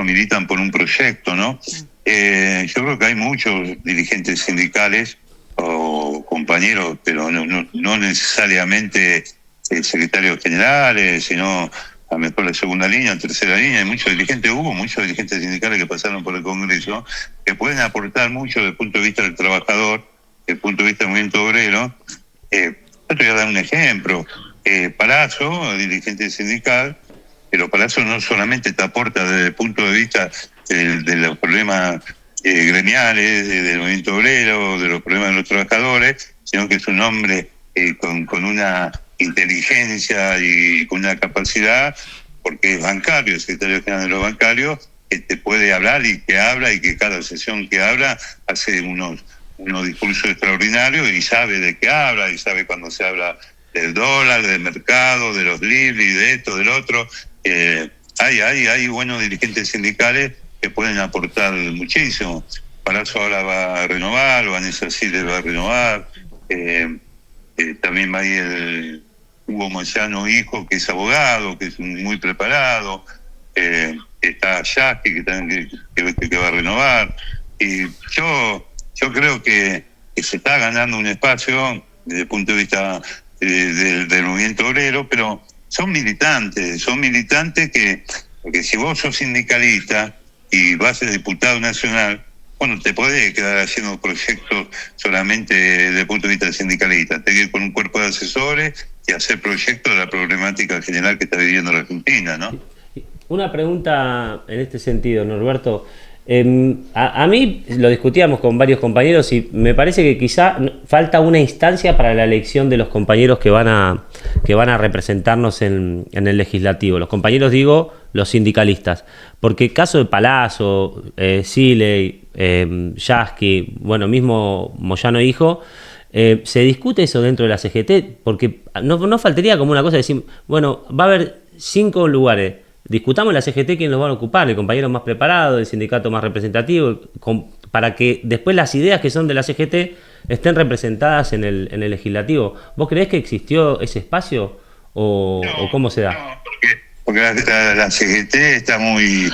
militan por un proyecto, ¿no? Yo creo que hay muchos dirigentes sindicales o compañeros, pero no necesariamente secretarios generales, sino a lo mejor la segunda línea, tercera línea. Hubo muchos dirigentes sindicales que pasaron por el Congreso, que pueden aportar mucho desde el punto de vista del trabajador, desde el punto de vista del movimiento obrero. Yo te voy a dar un ejemplo. Palazzo, dirigente sindical, pero Palazzo no solamente te aporta desde el punto de vista de los problemas gremiales, del movimiento obrero, de los problemas de los trabajadores, sino que es un hombre con una inteligencia y con una capacidad, porque es bancario, el secretario general de los bancarios, que te puede hablar y que habla, y que cada sesión que habla hace unos discursos extraordinarios y sabe de qué habla, y sabe cuando se habla del dólar, del mercado, de los libres, de esto, del otro. Hay buenos dirigentes sindicales que pueden aportar muchísimo. Palazzo ahora va a renovar, Vanessa Siles va a renovar, también va a ir el Hugo Moyano hijo, que es abogado, que es muy preparado, está Yasky, que también que va a renovar, y yo creo que se está ganando un espacio desde el punto de vista del movimiento obrero, pero son militantes porque si vos sos sindicalista y vas a ser diputado nacional, bueno, te podés quedar haciendo proyectos solamente desde el punto de vista sindicalista. Te que ir con un cuerpo de asesores y hacer proyectos de la problemática general que está viviendo la Argentina, ¿no? Una pregunta en este sentido, Norberto. A mí lo discutíamos con varios compañeros y me parece que quizá falta una instancia para la elección de los compañeros que van a representarnos en el legislativo. Los compañeros, digo, los sindicalistas. Porque caso de Palazzo, Siley, Yasky, bueno, mismo Moyano hijo, se discute eso dentro de la CGT, porque no faltaría como una cosa de decir, bueno, va a haber 5 lugares. Discutamos la CGT quién los van a ocupar, el compañero más preparado, el sindicato más representativo, para que después las ideas que son de la CGT estén representadas en el legislativo. ¿Vos creés que existió ese espacio o cómo se da? No, porque la CGT está muy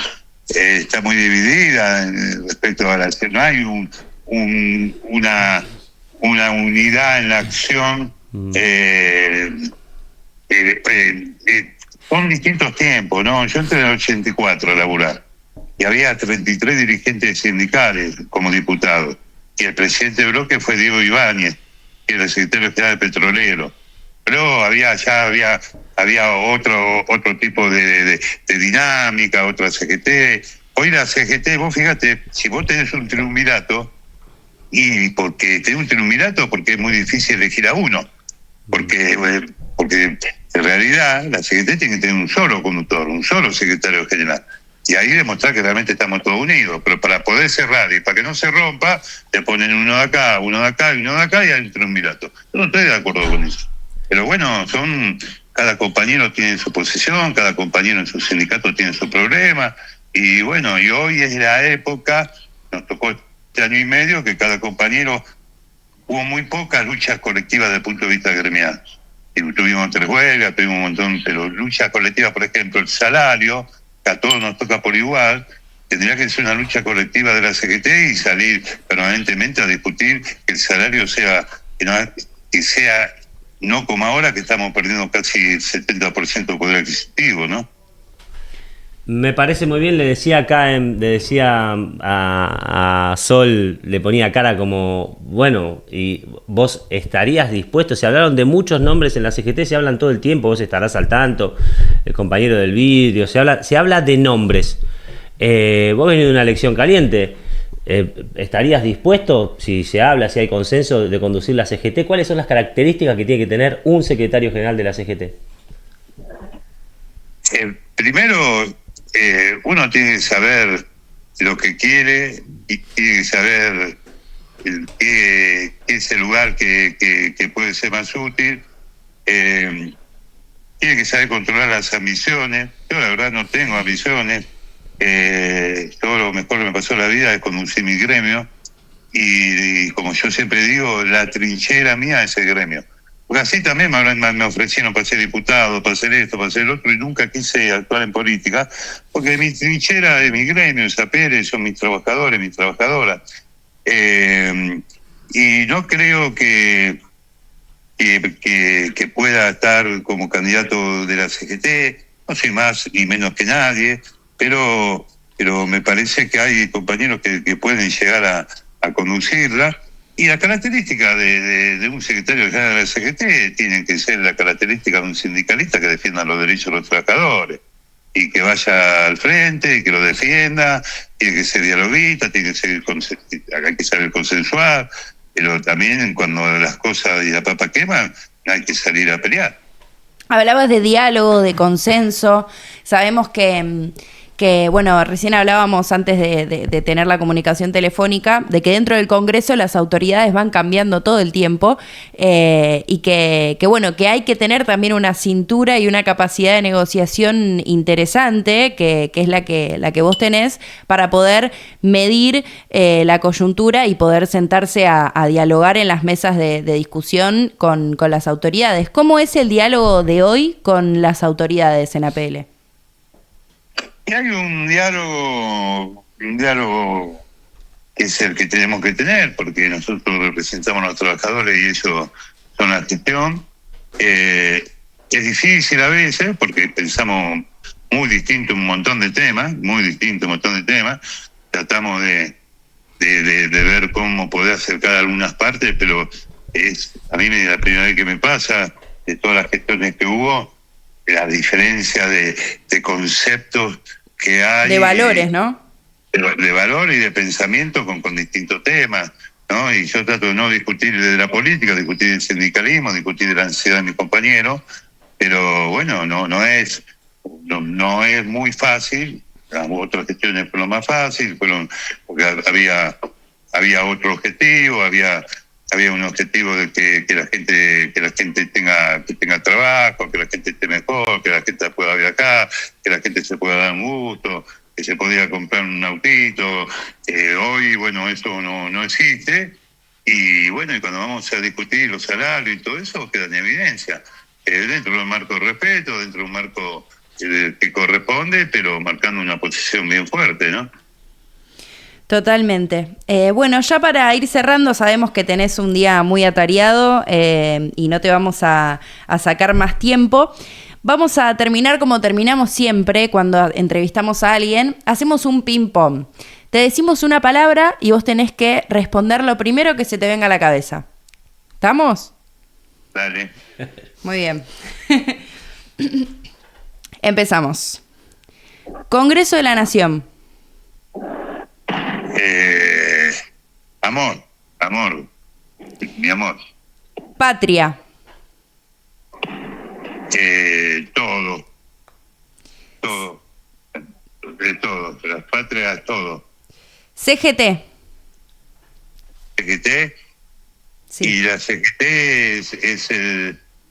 dividida respecto a la... No hay una unidad en la acción. Son distintos tiempos, ¿no? Yo entré en el 84 a laburar y había 33 dirigentes sindicales como diputados, y el presidente del bloque fue Diego Ibáñez, que era el secretario general petrolero. Pero había otro tipo de dinámica, otra CGT. Hoy la CGT, vos fíjate, si vos tenés un triunvirato, y porque tenés un triunvirato porque es muy difícil elegir a uno, porque en realidad la CGT tiene que tener un solo conductor, un solo secretario general, y ahí demostrar que realmente estamos todos unidos. Pero para poder cerrar y para que no se rompa, te ponen uno de acá y uno de acá, y hay un triunvirato. Yo no estoy de acuerdo con eso. Pero bueno, cada compañero tiene su posición, cada compañero en su sindicato tiene su problema, y bueno, y hoy es la época, nos tocó este año y medio, que cada compañero, hubo muy pocas luchas colectivas desde el punto de vista gremial. Y tuvimos 3 huelgas, tuvimos un montón, pero luchas colectivas, por ejemplo, el salario, que a todos nos toca por igual, tendría que ser una lucha colectiva de la CGT y salir permanentemente a discutir que el salario sea, que sea no como ahora, que estamos perdiendo casi el 70% de poder adquisitivo, ¿no? Me parece muy bien, le decía a Sol, le ponía cara como, bueno, y vos estarías dispuesto, se hablaron de muchos nombres en la CGT, se hablan todo el tiempo, vos estarás al tanto, el compañero del vidrio, se habla de nombres. Vos venís de una elección caliente, ¿estarías dispuesto, si se habla, si hay consenso, de conducir la CGT? ¿Cuáles son las características que tiene que tener un secretario general de la CGT? Primero, uno tiene que saber lo que quiere y tiene que saber qué es el lugar que puede ser más útil. Tiene que saber controlar las ambiciones. Yo la verdad no tengo ambiciones. Todo lo mejor que me pasó en la vida es conducir mi gremio y como yo siempre digo, la trinchera mía es el gremio. Porque así también me ofrecieron para ser diputado, para hacer esto, para hacer lo otro, y nunca quise actuar en política, porque mi trinchera es mi gremio, es APL, son mis trabajadores, mis trabajadoras. Y no creo que pueda estar como candidato de la CGT, no soy más y menos que nadie, pero me parece que hay compañeros que pueden llegar a conducirla. Y la característica de un secretario general de la CGT tiene que ser la característica de un sindicalista que defienda los derechos de los trabajadores y que vaya al frente y que lo defienda. Tiene que ser dialoguista, hay que saber consensuar, pero también cuando las cosas y la papa queman hay que salir a pelear. Hablabas de diálogo, de consenso. Sabemos que bueno, recién hablábamos antes de tener la comunicación telefónica, de que dentro del Congreso las autoridades van cambiando todo el tiempo y que bueno, que hay que tener también una cintura y una capacidad de negociación interesante, que es la que vos tenés, para poder medir la coyuntura y poder sentarse a dialogar en las mesas de discusión con las autoridades. ¿Cómo es el diálogo de hoy con las autoridades en APL? Y hay un diálogo que es el que tenemos que tener, porque nosotros representamos a los trabajadores y ellos son la gestión. Es difícil a veces, porque pensamos muy distinto un montón de temas, Tratamos de ver cómo poder acercar algunas partes, pero a mí la primera vez que me pasa, de todas las gestiones que hubo, la diferencia de conceptos que hay. De valores, ¿no? De valores y de pensamiento con distintos temas, ¿no? Y yo trato de no discutir de la política, discutir del sindicalismo, discutir de la ansiedad de mis compañeros, pero bueno, no es muy fácil. Las otras gestiones fueron más fáciles, porque había otro objetivo, había un objetivo de que la gente tenga trabajo, que la gente esté mejor, que la gente pueda vivir acá, que la gente se pueda dar un gusto, que se podía comprar un autito. Hoy, bueno, eso no existe. Y bueno, y cuando vamos a discutir los salarios y todo eso, queda en evidencia. Dentro de un marco de respeto, dentro de un marco que corresponde, pero marcando una posición bien fuerte, ¿no? Totalmente. Bueno, ya para ir cerrando, sabemos que tenés un día muy atareado y no te vamos a sacar más tiempo. Vamos a terminar como terminamos siempre cuando entrevistamos a alguien. Hacemos un ping-pong. Te decimos una palabra y vos tenés que responder lo primero que se te venga a la cabeza. ¿Estamos? Dale. Muy bien. Empezamos. Congreso de la Nación. Amor, mi amor. Patria. Todo, las patrias, todo. CGT. CGT, Sí. y la CGT es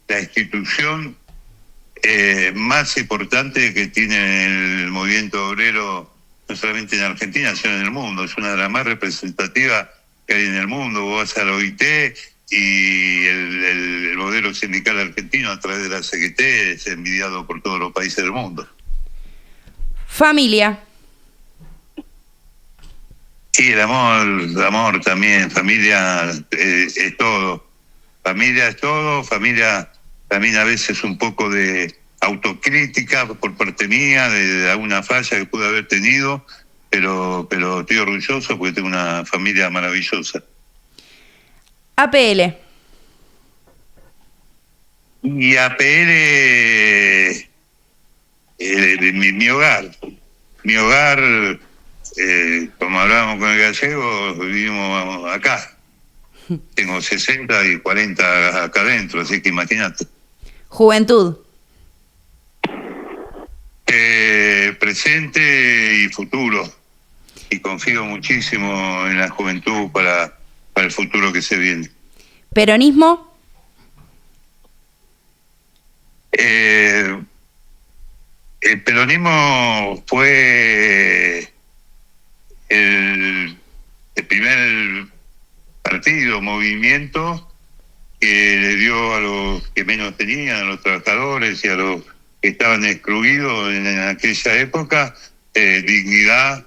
la institución más importante que tiene el movimiento obrero, no solamente en Argentina, sino en el mundo. Es una de las más representativas que hay en el mundo. Vos vas a la OIT y el modelo sindical argentino a través de la CGT es envidiado por todos los países del mundo. Familia. Sí, el amor también. Familia es todo. Familia es todo. Familia también a veces un poco de autocrítica por parte mía, de alguna falla que pude haber tenido, pero estoy orgulloso porque tengo una familia maravillosa. APL. Y APL, mi hogar. Mi hogar, como hablábamos con el gallego, vivimos acá. Tengo 60 y 40 acá adentro, así que imagínate. Juventud. Presente y futuro. Y confío muchísimo en la juventud para el futuro que se viene. ¿Peronismo? El peronismo fue el primer partido, movimiento que le dio a los que menos tenían, a los trabajadores y a los que estaban excluidos en aquella época, dignidad,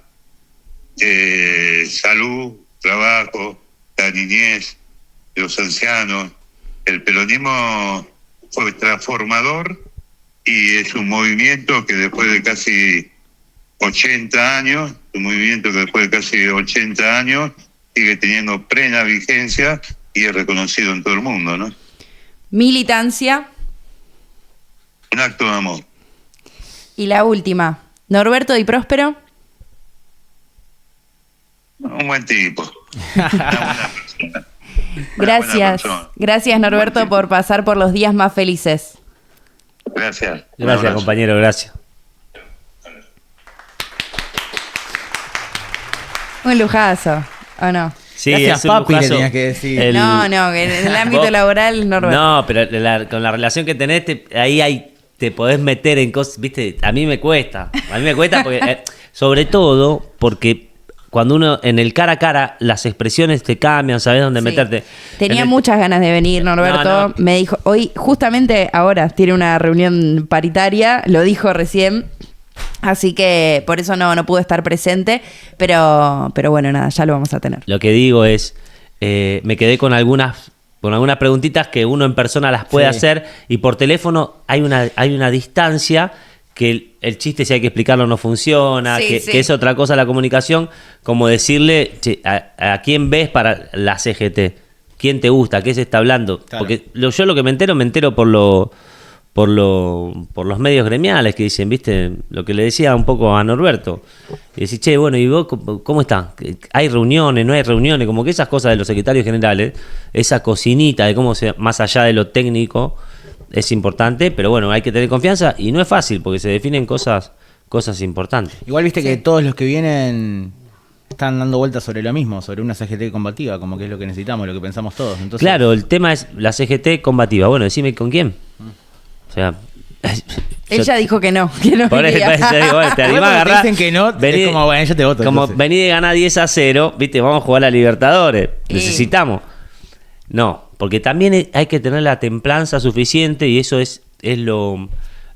salud, trabajo, la niñez, los ancianos. El peronismo fue transformador y es un movimiento que después de casi 80 años, sigue teniendo plena vigencia y es reconocido en todo el mundo, ¿no? Militancia. Un acto de amor. Y la última, Norberto Di Próspero. Un buen tipo. Una buena persona. Gracias Norberto por pasar por los días más felices. Gracias. Gracias, compañero, gracias. Un lujazo, ¿o no? Sí, Gracias, es un papi, le lujazo. tenías que decir. No, que en el ámbito laboral, Norberto. No, pero con la relación que tenés, te podés meter en cosas, viste, a mí me cuesta porque, sobre todo porque cuando uno en el cara a cara las expresiones te cambian, sabés dónde Sí. meterte. Tenía En el- muchas ganas de venir, Norberto. No. Me dijo, hoy, justamente ahora, tiene una reunión paritaria, lo dijo recién. Así que por eso no pudo estar presente. Pero bueno, nada, ya lo vamos a tener. Lo que digo es, me quedé con algunas preguntitas que uno en persona las puede Sí. hacer y por teléfono hay una distancia que el chiste, si hay que explicarlo, no funciona, Sí, que es otra cosa la comunicación, como decirle, che, a quién ves para la CGT, quién te gusta, qué se está hablando. Claro. Porque yo lo que me entero por los medios gremiales que dicen, viste, lo que le decía un poco a Norberto. Y decís, che, bueno, ¿y vos cómo está? ¿Hay reuniones? ¿No hay reuniones? Como que esas cosas de los secretarios generales, esa cocinita de cómo se, más allá de lo técnico, es importante, pero bueno, hay que tener confianza y no es fácil porque se definen cosas importantes. Igual viste que todos los que vienen están dando vueltas sobre lo mismo, sobre una CGT combativa, como que es lo que necesitamos, lo que pensamos todos. Entonces, Claro, el tema es la CGT combativa. Bueno, decime con quién. O sea, Él ya dijo que no por eso quería. yo digo, bueno, te Igual animás a cuando te agarrar. dicen que no, es como, bueno, yo te voto, Como entonces. vení de ganar 10-0, viste, vamos a jugar a la Libertadores. Y- Necesitamos. No, porque también hay que tener la templanza suficiente y eso es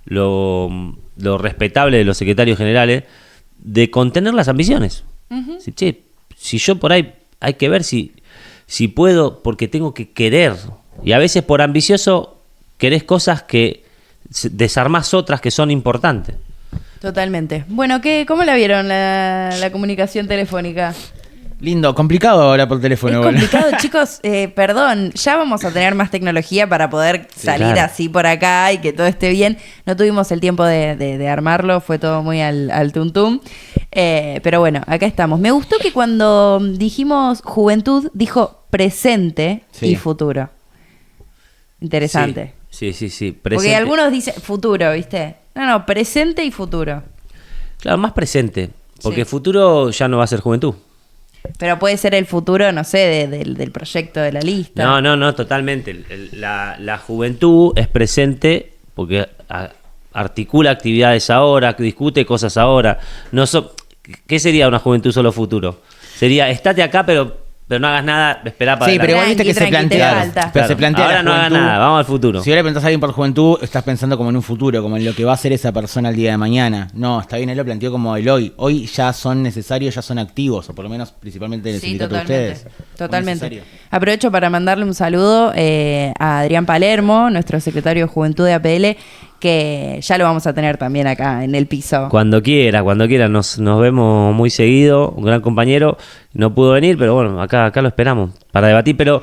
lo respetable de los secretarios generales, de contener las ambiciones. Si, che, si yo por ahí hay que ver si puedo, porque tengo que querer. Y a veces por ambicioso querés cosas que desarmás otras que son importantes. Totalmente. Bueno, ¿cómo la vieron la comunicación telefónica? Lindo, complicado ahora por teléfono. Es bueno. complicado, chicos. Perdón, ya vamos a tener más tecnología para poder salir claro. así por acá y que todo esté bien. No tuvimos el tiempo de armarlo, fue todo muy al tuntum. Pero bueno, acá estamos. Me gustó que cuando dijimos juventud, dijo presente Sí. y futuro. Interesante. Sí. Porque Presente. algunos dicen futuro, ¿viste? No, presente y futuro. Claro, más presente. Porque Sí. futuro ya no va a ser juventud. Pero puede ser el futuro, no sé, del proyecto de la lista. No, totalmente. La juventud es presente porque articula actividades ahora, discute cosas ahora. ¿Qué sería una juventud solo futuro? Sería, estate acá, pero no hagas nada, esperá para Sí, pero igual Tranqui, viste que se tranqui, te plantea. falta. Pero se plantea ahora la no hagas juventud. nada, vamos al futuro. Si ahora le preguntás a alguien por juventud, estás pensando como en un futuro, como en lo que va a ser esa persona el día de mañana. No, está bien, él lo planteó como el hoy. Hoy ya son necesarios, ya son activos, o por lo menos principalmente en el Sí, sindicato de totalmente. ustedes. Muy Totalmente. necesario. Aprovecho para mandarle un saludo a Adrián Palermo, nuestro secretario de Juventud de APL, que ya lo vamos a tener también acá en el piso. Cuando quiera, nos vemos muy seguido. Un gran compañero, no pudo venir, pero bueno, acá lo esperamos para debatir, pero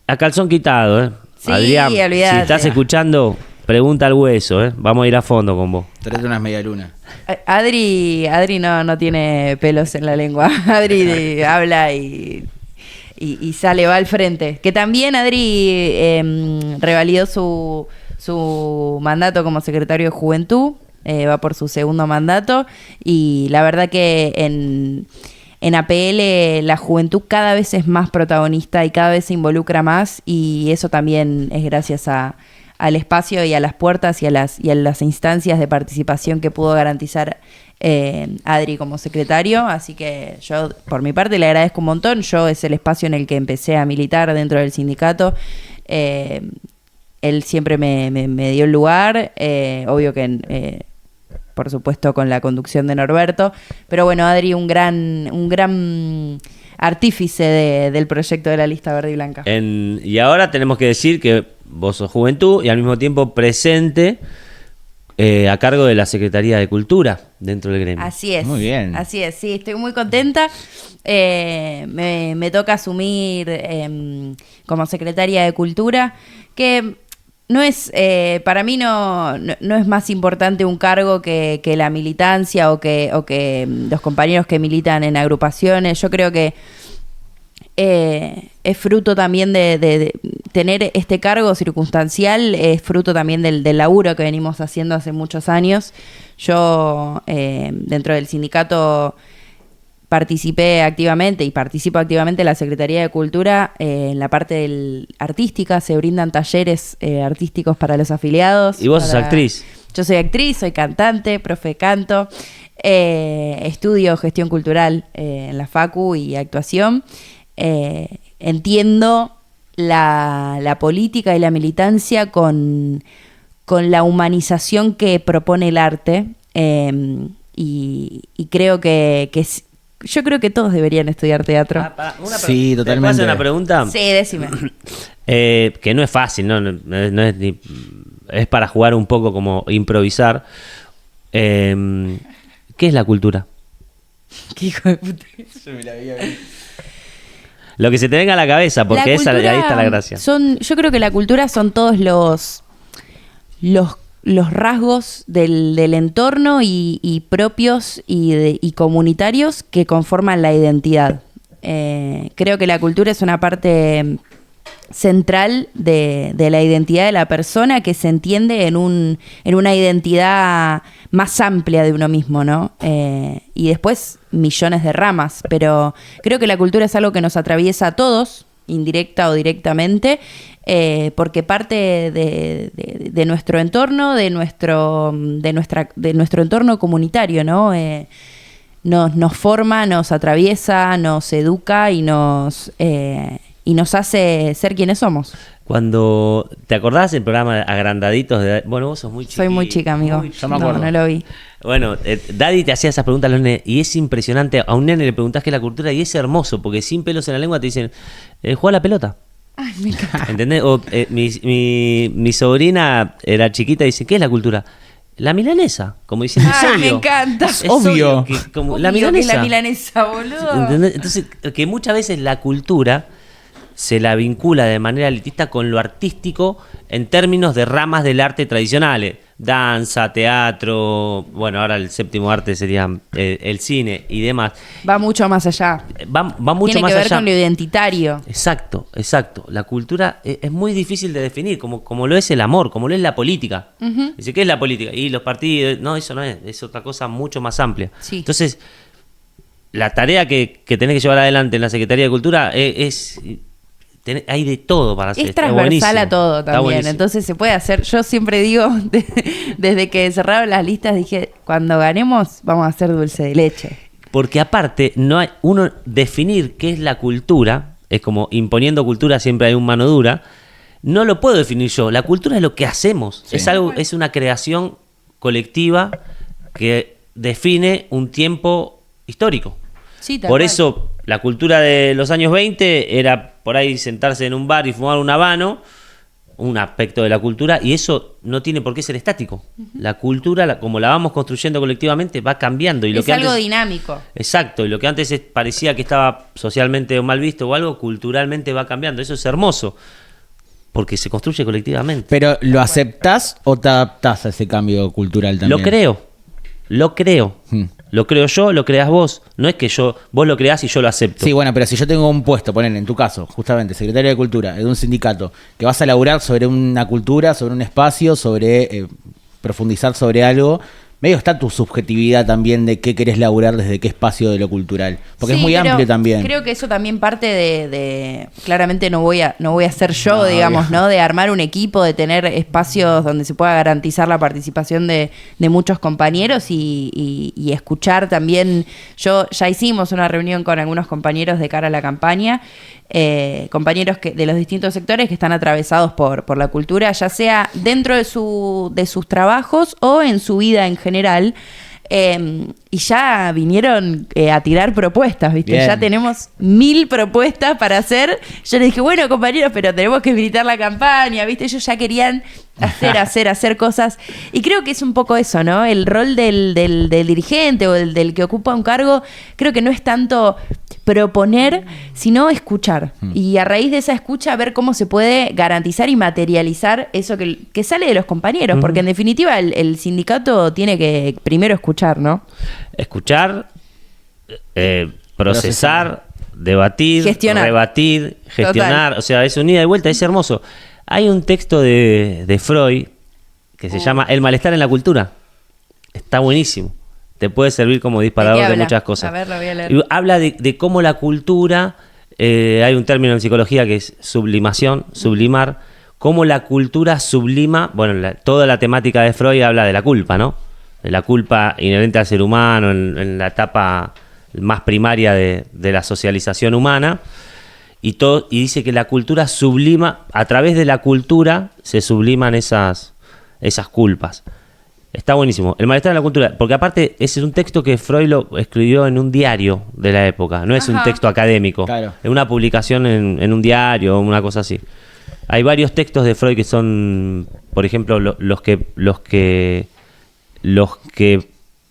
a calzón quitado, ¿eh? Sí, Adrián, si olvídate. estás escuchando, pregunta al hueso, ¿eh? Vamos a ir a fondo con vos. Traete unas medialunas. Adri no tiene pelos en la lengua. Adri habla y sale, va al frente. Que también Adri revalidó su mandato como secretario de Juventud. va por su segundo mandato y la verdad que en APL la juventud cada vez es más protagonista y cada vez se involucra más y eso también es gracias al espacio y a las puertas y a las instancias de participación que pudo garantizar Adri como secretario, así que yo por mi parte le agradezco un montón. Yo es el espacio en el que empecé a militar dentro del sindicato. Él siempre me dio el lugar, obvio que por supuesto con la conducción de Norberto, pero bueno, Adri un gran artífice del proyecto de la lista verde y blanca. Y ahora tenemos que decir que vos sos juventud y al mismo tiempo presente a cargo de la Secretaría de Cultura dentro del gremio. Así es. Muy bien. Así es, sí, estoy muy contenta. Me toca asumir como secretaria de Cultura, que no es, para mí no es más importante un cargo que la militancia o que los compañeros que militan en agrupaciones. Yo creo que es fruto también de tener este cargo circunstancial, es fruto también del laburo que venimos haciendo hace muchos años. Yo dentro del sindicato participé activamente y participo activamente en la Secretaría de Cultura en la parte artística. Se brindan talleres artísticos para los afiliados. ¿Y vos sos actriz? Yo soy actriz, soy cantante, profe de canto, estudio gestión cultural en la Facu y actuación. Entiendo la política y la militancia con la humanización que propone el arte y creo que yo creo que todos deberían estudiar teatro. Sí, totalmente. ¿Te puedo hacer una pregunta? Sí, decime. Que no es fácil, no es ni, es para jugar un poco como improvisar. ¿Qué es la cultura? Qué hijo de puta. Lo que se te venga a la cabeza, porque ahí está la gracia. Yo creo que la cultura son todos los rasgos del entorno y propios y comunitarios que conforman la identidad. Creo que la cultura es una parte central de la identidad de la persona que se entiende en una identidad más amplia de uno mismo, ¿no? Y después millones de ramas, pero creo que la cultura es algo que nos atraviesa a todos, indirecta o directamente, porque parte de nuestro entorno, de nuestro entorno comunitario, ¿no? Nos forma, nos atraviesa, nos educa y nos hace ser quienes somos. Cuando te acordás del programa Agrandaditos bueno, vos sos muy chica. Soy muy chica, amigo. Yo me acuerdo. No lo vi. Bueno, Daddy te hacía esas preguntas a los nenes y es impresionante. A un nene le preguntás qué es la cultura y es hermoso porque sin pelos en la lengua te dicen, juega la pelota. Ay, me encanta. ¿Entendés? O, mi sobrina era chiquita y dice, ¿qué es la cultura? La milanesa, como diciendo, es Ay, obvio. me encanta. Es obvio. Como la Obvio que es milanesa. la milanesa, boludo. ¿Entendés? Entonces, que muchas veces la cultura se la vincula de manera elitista con lo artístico en términos de ramas del arte tradicionales. Danza, teatro, bueno, ahora el séptimo arte sería el cine y demás. Va mucho más allá. Va mucho Tiene más que ver allá. con lo identitario. Exacto. La cultura es muy difícil de definir, como lo es el amor, como lo es la política. Dice, ¿qué es la política? Y los partidos, no, eso no es otra cosa mucho más amplia. Sí. Entonces, la tarea que tenés que llevar adelante en la Secretaría de Cultura hay de todo para hacer. Es transversal a todo Está también, buenísimo. entonces se puede hacer. Yo siempre digo, desde que cerraron las listas, dije, cuando ganemos vamos a hacer dulce de leche. Porque aparte, no hay uno definir qué es la cultura, es como imponiendo cultura siempre hay un mano dura, no lo puedo definir yo. La cultura es lo que hacemos, Sí. es una creación colectiva que define un tiempo histórico. Sí, tal Por cual. eso la cultura de los años 20 era por ahí sentarse en un bar y fumar un habano, un aspecto de la cultura, y eso no tiene por qué ser estático. La cultura, como la vamos construyendo colectivamente, va cambiando. Y lo Es que algo antes, dinámico. exacto, y lo que antes parecía que estaba socialmente mal visto o algo, culturalmente va cambiando. Eso es hermoso, porque se construye colectivamente. Pero, ¿lo aceptás o te adaptás a ese cambio cultural también? Lo creo. Hmm. Lo creo yo, lo creas vos. No es que vos lo creás y yo lo acepto. Sí, bueno, pero si yo tengo un puesto, ponen en tu caso, justamente, secretario de Cultura, de un sindicato, que vas a laburar sobre una cultura, sobre un espacio, sobre profundizar sobre algo, medio está tu subjetividad también de qué querés laburar desde qué espacio de lo cultural. Porque Sí, es muy pero amplio también. Creo que eso también parte de claramente no voy a ser yo, No, digamos, obvio. ¿no? De armar un equipo, de tener espacios donde se pueda garantizar la participación de muchos compañeros y escuchar también. Yo ya hicimos una reunión con algunos compañeros de cara a la campaña, compañeros de los distintos sectores que están atravesados por la cultura, ya sea dentro de sus trabajos o en su vida en general. Y ya vinieron a tirar propuestas, ¿viste? Bien. Ya tenemos 1000 propuestas para hacer. Yo les dije, bueno, compañeros, pero tenemos que militar la campaña, ¿viste? Ellos ya querían hacer cosas. Y creo que es un poco eso, ¿no? El rol del dirigente o del que ocupa un cargo, creo que no es tanto proponer, sino escuchar. Y a raíz de esa escucha, ver cómo se puede garantizar y materializar eso que sale de los compañeros. Porque en definitiva el sindicato tiene que primero escuchar, ¿no? Escuchar, procesar, debatir, Gestionar. rebatir, gestionar. Total. O sea, es un ida y vuelta, es hermoso. Hay un texto de Freud que se llama El malestar en la cultura. Está buenísimo. Te puede servir como disparador de habla? muchas cosas. A ver, lo voy a leer. Y habla de cómo la cultura, hay un término en psicología que es sublimación, sublimar, cómo la cultura sublima, bueno, toda la temática de Freud habla de la culpa, ¿no? De la culpa inherente al ser humano en la etapa más primaria de la socialización humana. Y dice que la cultura sublima, a través de la cultura se subliman esas culpas. Está buenísimo. El malestar en la cultura, porque aparte ese es un texto que Freud lo escribió en un diario de la época, no es un Ajá. texto académico, Claro. es una publicación en un diario, una cosa así. Hay varios textos de Freud que son, por ejemplo, los que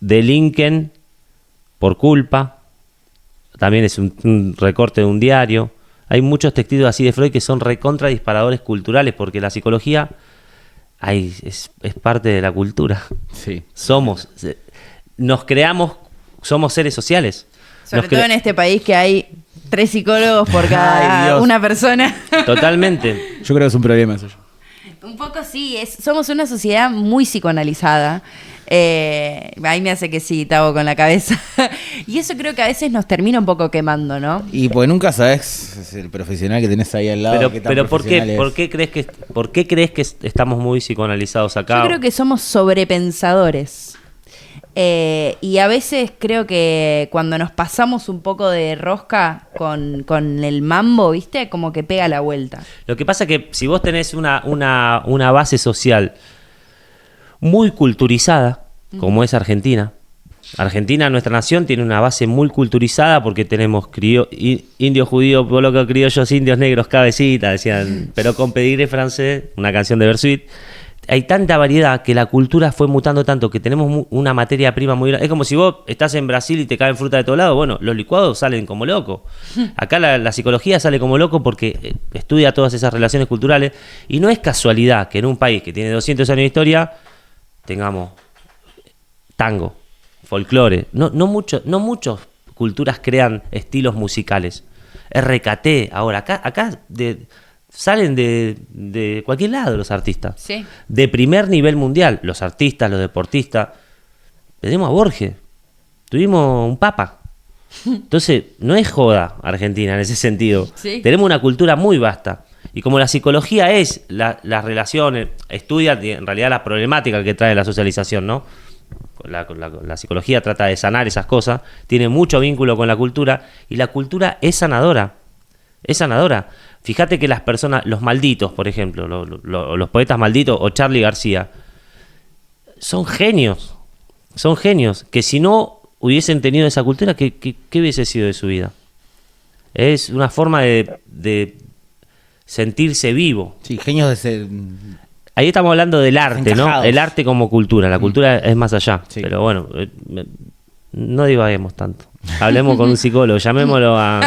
delinquen por culpa, también es un recorte de un diario. Hay muchos textos así de Freud que son recontra disparadores culturales, porque la psicología es parte de la cultura. Sí. Nos creamos, somos seres sociales. Sobre todo en este país que hay 3 psicólogos por Ay, cada Dios. una persona. Totalmente. Yo creo que es un problema eso. Un poco sí, somos una sociedad muy psicoanalizada. Ahí me hace que sí, Tavo, con la cabeza. Y eso creo que a veces nos termina un poco quemando, ¿no? Y porque nunca sabes el profesional que tenés ahí al lado. qué tan Pero ¿por profesional es. por qué crees que estamos muy psicoanalizados acá? Yo creo que somos sobrepensadores. Y a veces creo que cuando nos pasamos un poco de rosca con el mambo, ¿viste? Como que pega la vuelta. Lo que pasa es que si vos tenés una base social muy culturizada, como es Argentina, nuestra nación, tiene una base muy culturizada porque tenemos indios, judíos, polaco, criollos, indios, negros, cabecita, decían, pero con pedigrí francés, una canción de Bersuit. Hay tanta variedad que la cultura fue mutando tanto que tenemos una materia prima muy grande. Es como si vos estás en Brasil y te caen fruta de todo lado. Bueno, los licuados salen como locos. Acá la psicología sale como loco porque estudia todas esas relaciones culturales. Y no es casualidad que en un país que tiene 200 años de historia tengamos tango, folclore. No muchas culturas crean estilos musicales. RKT, ahora, acá salen de cualquier lado los artistas. Sí. De primer nivel mundial, los artistas, los deportistas. Tenemos a Borges, tuvimos un papa. Entonces, no es joda Argentina en ese sentido. Sí. Tenemos una cultura muy vasta. Y como la psicología es las relaciones, estudia en realidad la problemática que trae la socialización, ¿no? La psicología trata de sanar esas cosas, tiene mucho vínculo con la cultura, y la cultura es sanadora. Es sanadora. Fíjate que las personas, los malditos, por ejemplo, los poetas malditos o Charly García, son genios, que si no hubiesen tenido esa cultura, ¿qué hubiese sido de su vida? Es una forma de sentirse vivo. Sí, genios de ser. Ahí estamos hablando del arte, ¿no? Encajados. El arte como cultura. La cultura es más allá. Sí. Pero bueno, no divaguemos tanto. Hablemos con un psicólogo, llamémoslo a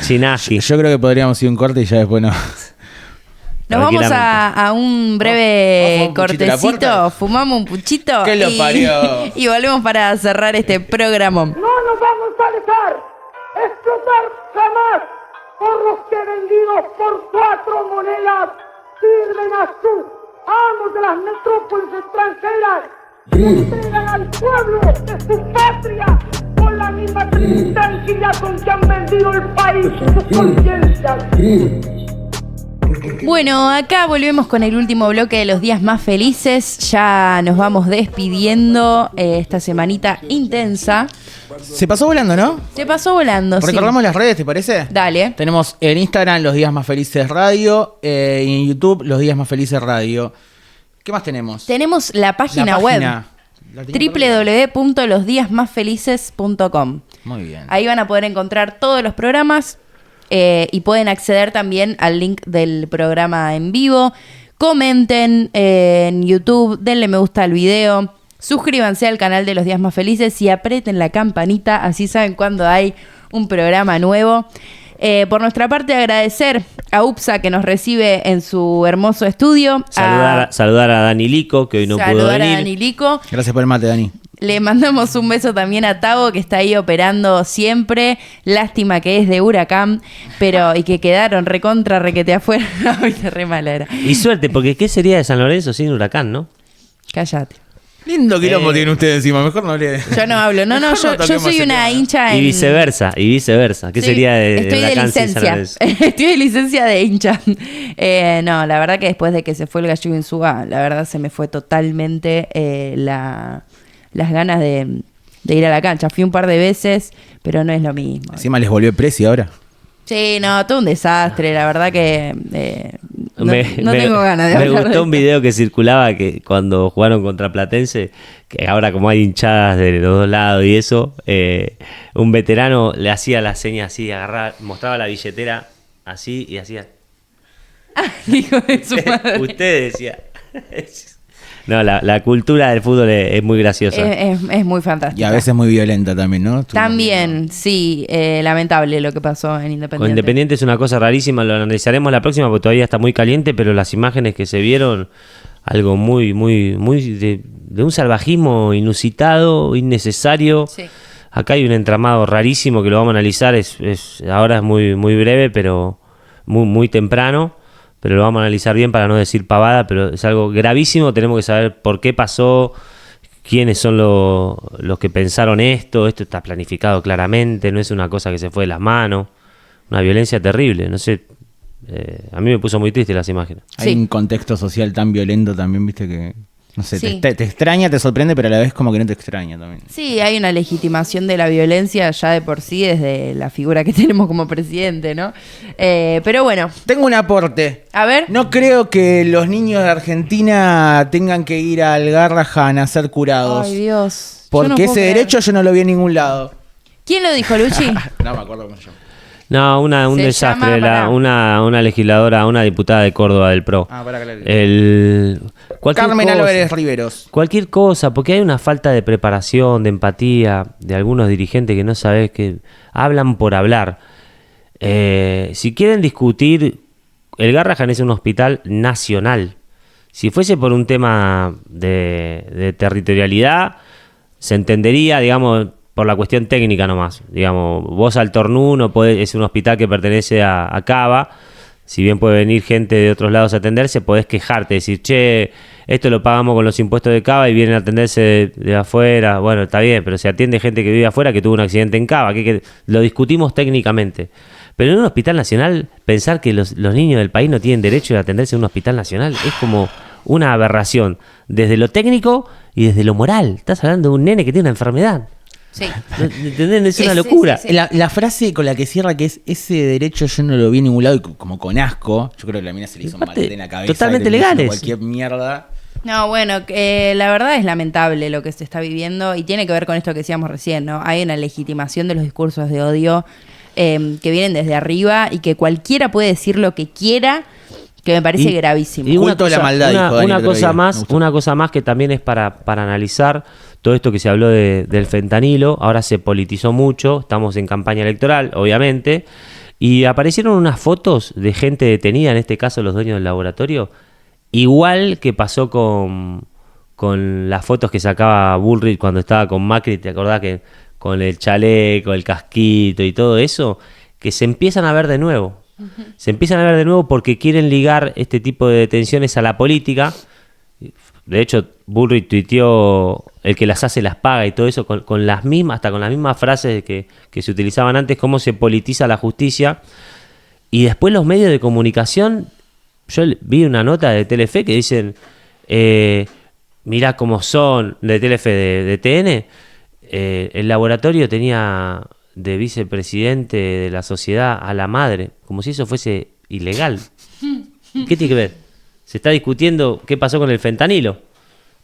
Chinaski. Yo creo que podríamos ir a un corte y ya después no. Nos vamos a un breve ¿Vamos a un puchito a la cortecito, puerta? fumamos un puchito ¡Que lo parió! y volvemos para cerrar este programa. No nos vamos a dejar explotar jamás por los que vendidos por 4 monedas sirven a sus amos de las metrópolis extranjeras. Sí. Entregan vendan al pueblo de su patria con la misma tranquilidad con que han vendido el país y sus conciencias. Bueno, acá volvemos con el último bloque de los días más felices. Ya nos vamos despidiendo esta semanita intensa. Se pasó volando, ¿no? Se pasó volando, sí. Recordamos las redes, ¿te parece? Dale. Tenemos en Instagram Los Días Más Felices Radio y en YouTube Los Días Más Felices Radio. ¿Qué más tenemos? Tenemos la página web www.losdiasmasfelices.com. Muy bien. Ahí van a poder encontrar todos los programas y pueden acceder también al link del programa en vivo. Comenten en YouTube, denle me gusta al video, suscríbanse al canal de Los Días Más Felices y aprieten la campanita, así saben cuando hay un programa nuevo. Por nuestra parte, agradecer a UPSA que nos recibe en su hermoso estudio. Saludar a Dani Lico, que hoy no pudo venir. Saludar a Dani Lico. Gracias por el mate, Dani. Le mandamos un beso también a Tavo, que está ahí operando siempre. Lástima que es de Huracán, y que quedaron requete afuera. No, viste, re mala era. Y suerte, porque ¿qué sería de San Lorenzo sin Huracán, no? Cállate. Lindo quilombo tiene usted encima, mejor no hable. Yo no hablo, no, yo soy una hincha y viceversa. ¿Qué Sí, sería de estoy de Huracán sin San licencia. Lorenzo? Estoy de licencia de hincha. No, la verdad que después de que se fue el Gallego Insúa, la verdad se me fue totalmente las ganas de ir a la cancha. Fui un par de veces, pero no es lo mismo. Encima les volvió el precio ahora. Sí, no, todo un desastre. La verdad que no tengo ganas de Me hablar de gustó un esto. video que circulaba que cuando jugaron contra Platense, que ahora como hay hinchadas de los dos lados y eso, un veterano le hacía la seña así, mostraba la billetera así y hacía. Hijo de su madre. Usted decía. No, la cultura del fútbol es muy graciosa. Es muy fantástica. Y a veces muy violenta también, ¿no? También, sí, lamentable lo que pasó en Independiente. Con Independiente es una cosa rarísima, lo analizaremos la próxima porque todavía está muy caliente, pero las imágenes que se vieron, algo muy de un salvajismo inusitado, innecesario. Sí. Acá hay un entramado rarísimo que lo vamos a analizar, ahora es muy breve, pero muy temprano. Pero lo vamos a analizar bien para no decir pavada, pero es algo gravísimo, tenemos que saber por qué pasó, quiénes son los que pensaron esto está planificado claramente, no es una cosa que se fue de las manos, una violencia terrible, no sé, a mí me puso muy triste las imágenes. Hay Sí. un contexto social tan violento también, viste, que no sé, Sí. te extraña, te sorprende, pero a la vez como que no te extraña también. Sí, hay una legitimación de la violencia ya de por sí desde la figura que tenemos como presidente, ¿no? Pero bueno, Tengo un aporte. a ver. No creo que los niños de Argentina tengan que ir al Garrahan a ser curados. Ay, Dios. Yo Porque no puedo ese creer. derecho yo no lo vi en ningún lado. ¿Quién lo dijo, Luchi? No me acuerdo cómo se llama. No, un Se desastre, llama, una legisladora, una diputada de Córdoba del PRO. Para que Cualquier Carmen cosa. Álvarez Riveros. Cualquier cosa, porque hay una falta de preparación, de empatía de algunos dirigentes que no sabes, que hablan por hablar. Si quieren discutir, el Garrahan es un hospital nacional. Si fuese por un tema de territorialidad, se entendería, digamos, por la cuestión técnica nomás. Digamos, vos al Tornú no podés, es un hospital que pertenece a Cava. Si bien puede venir gente de otros lados a atenderse, podés quejarte, decir, che, esto lo pagamos con los impuestos de Cava y vienen a atenderse de afuera. Bueno, está bien, pero se atiende gente que vive afuera que tuvo un accidente en Cava, que lo discutimos técnicamente. Pero en un hospital nacional, pensar que los niños del país no tienen derecho a atenderse en un hospital nacional es como una aberración, desde lo técnico y desde lo moral. Estás hablando de un nene que tiene una enfermedad. Sí. ¿Entendés? Es una Sí, locura. sí, sí. La frase con la que cierra, que es ese derecho yo no lo vi en ningún lado, y como con asco, yo creo que la mina se le hizo un Aparte, malete en la cabeza. totalmente y le hizo legales. Cualquier mierda. No, bueno, la verdad es lamentable lo que se está viviendo y tiene que ver con esto que decíamos recién, ¿no? Hay una legitimación de los discursos de odio que vienen desde arriba y que cualquiera puede decir lo que quiera, que me parece gravísimo. Y Culto de la maldad, dijo Dani el otro día. Me gustó. una cosa más que también es para analizar todo esto que se habló del fentanilo. Ahora se politizó mucho, estamos en campaña electoral, obviamente, y aparecieron unas fotos de gente detenida, en este caso los dueños del laboratorio, igual que pasó con las fotos que sacaba Bullrich cuando estaba con Macri, ¿te acordás que con el chaleco, el casquito y todo eso? Que se empiezan a ver de nuevo. Se empiezan a ver de nuevo porque quieren ligar este tipo de detenciones a la política. De hecho, Bullrich tuiteó: el que las hace las paga, y todo eso con las mismas, hasta con las mismas frases que se utilizaban antes, cómo se politiza la justicia. Y después los medios de comunicación, yo vi una nota de Telefe que dicen, mirá cómo son, de Telefe, de TN, el laboratorio tenía de vicepresidente de la sociedad a la madre, como si eso fuese ilegal. ¿Qué tiene que ver? Se está discutiendo qué pasó con el fentanilo,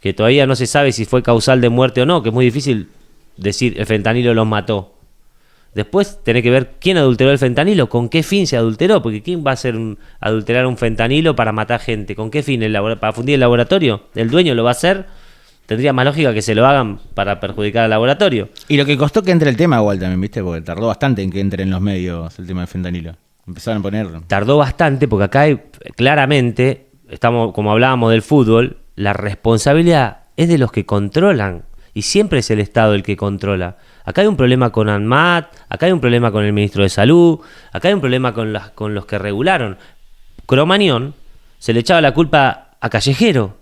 que todavía no se sabe si fue causal de muerte o no, que es muy difícil decir el fentanilo los mató. Después tenés que ver quién adulteró el fentanilo, con qué fin se adulteró, porque quién va a adulterar un fentanilo para matar gente, con qué fin, para fundir el laboratorio. El dueño lo va a hacer, tendría más lógica que se lo hagan para perjudicar al laboratorio. Y lo que costó que entre el tema igual también, ¿viste? Porque tardó bastante en que entre en los medios el tema del fentanilo. Empezaron a poner... Tardó bastante porque acá hay, claramente, estamos, como hablábamos del fútbol, la responsabilidad es de los que controlan, y siempre es el Estado el que controla. Acá hay un problema con ANMAT, acá hay un problema con el ministro de Salud, acá hay un problema con los que regularon. Cromañón se le echaba la culpa a Callejero.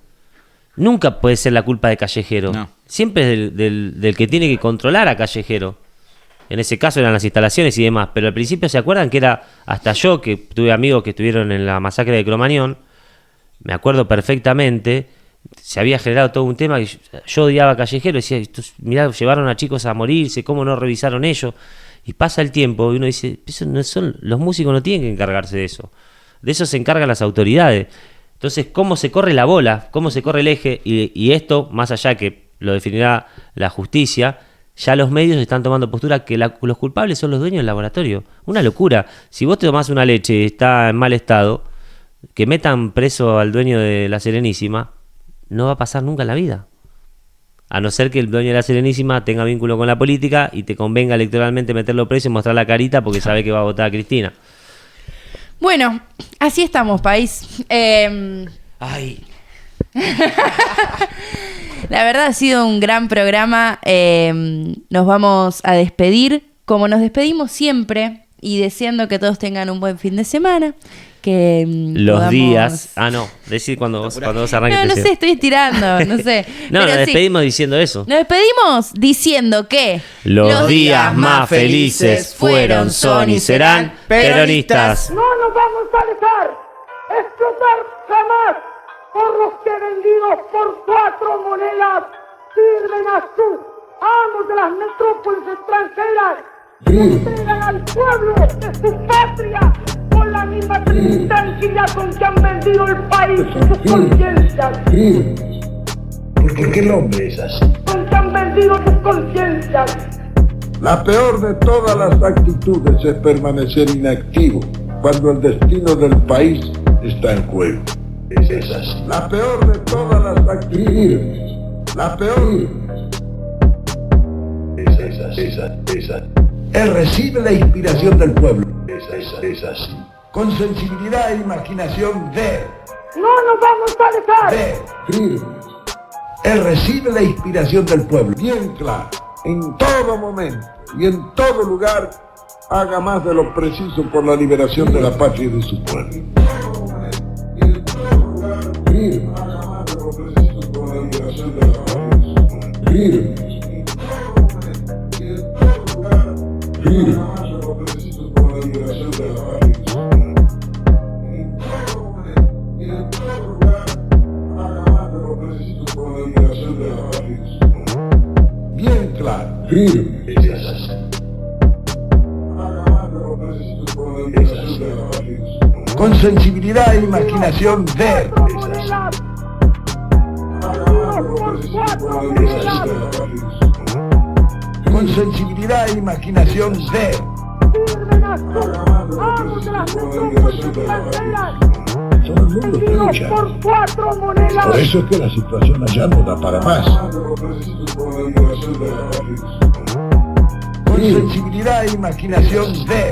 Nunca puede ser la culpa de Callejero. No. Siempre es del que tiene que controlar a Callejero. En ese caso eran las instalaciones y demás. Pero al principio, ¿se acuerdan que era hasta yo, que tuve amigos que estuvieron en la masacre de Cromañón? Me acuerdo perfectamente. Se había generado todo un tema que yo odiaba a Callejero. Decía, mirá, llevaron a chicos a morirse, ¿cómo no revisaron ellos? Y pasa el tiempo y uno dice, eso no son, los músicos no tienen que encargarse de eso. De eso se encargan las autoridades. Entonces, ¿cómo se corre la bola? ¿Cómo se corre el eje? Y esto, más allá que lo definirá la justicia, ya los medios están tomando postura que los culpables son los dueños del laboratorio. Una locura. Si vos te tomás una leche y está en mal estado, que metan preso al dueño de la Serenísima, no va a pasar nunca en la vida. A no ser que el dueño de la Serenísima tenga vínculo con la política y te convenga electoralmente meterlo preso y mostrar la carita porque sabe que va a votar a Cristina. Bueno, así estamos, país. Ay. La verdad ha sido un gran programa. Nos vamos a despedir como nos despedimos siempre y deseando que todos tengan un buen fin de semana. Que los días. Ah, no. Decir cuando vos arranques. No sé, estoy estirando. No sé. No, nos despedimos diciendo eso. Nos despedimos diciendo que los días más felices fueron, son y serán peronistas. No nos vamos a dejar explotar jamás por los que vendidos por 4 monedas sirven a sus amos de las metrópolis extranjeras y entregan al pueblo de su patria con la misma tranquilidad con que han vendido el país y sus conciencias. ¿Por qué el hombre es así? Con que han vendido sus conciencias. La peor de todas las actitudes es permanecer inactivo cuando el destino del país está en juego. Es así. La peor de todas las actitudes. La peor. Es así. Él recibe la inspiración del pueblo. Es así. Con sensibilidad e imaginación de. No nos vamos a dejar. Él recibe la inspiración del pueblo. Bien claro. En todo momento y en todo lugar haga más de lo preciso por la liberación de la patria y de su pueblo. En todo momento y en todo lugar haga más de lo preciso por la liberación de la patria y de su pueblo. En todo momento y en todo lugar haga más de lo preciso por la liberación de la patria y de su pueblo. En todo momento y en todo lugar haga más de lo preciso por la liberación de la patria y de su pueblo. Bien claro. Es así. Con sensibilidad e imaginación de. Con sensibilidad e imaginación de. Todo el mundo escucha. Por eso es que la situación allá no da para más. Con sensibilidad e imaginación de.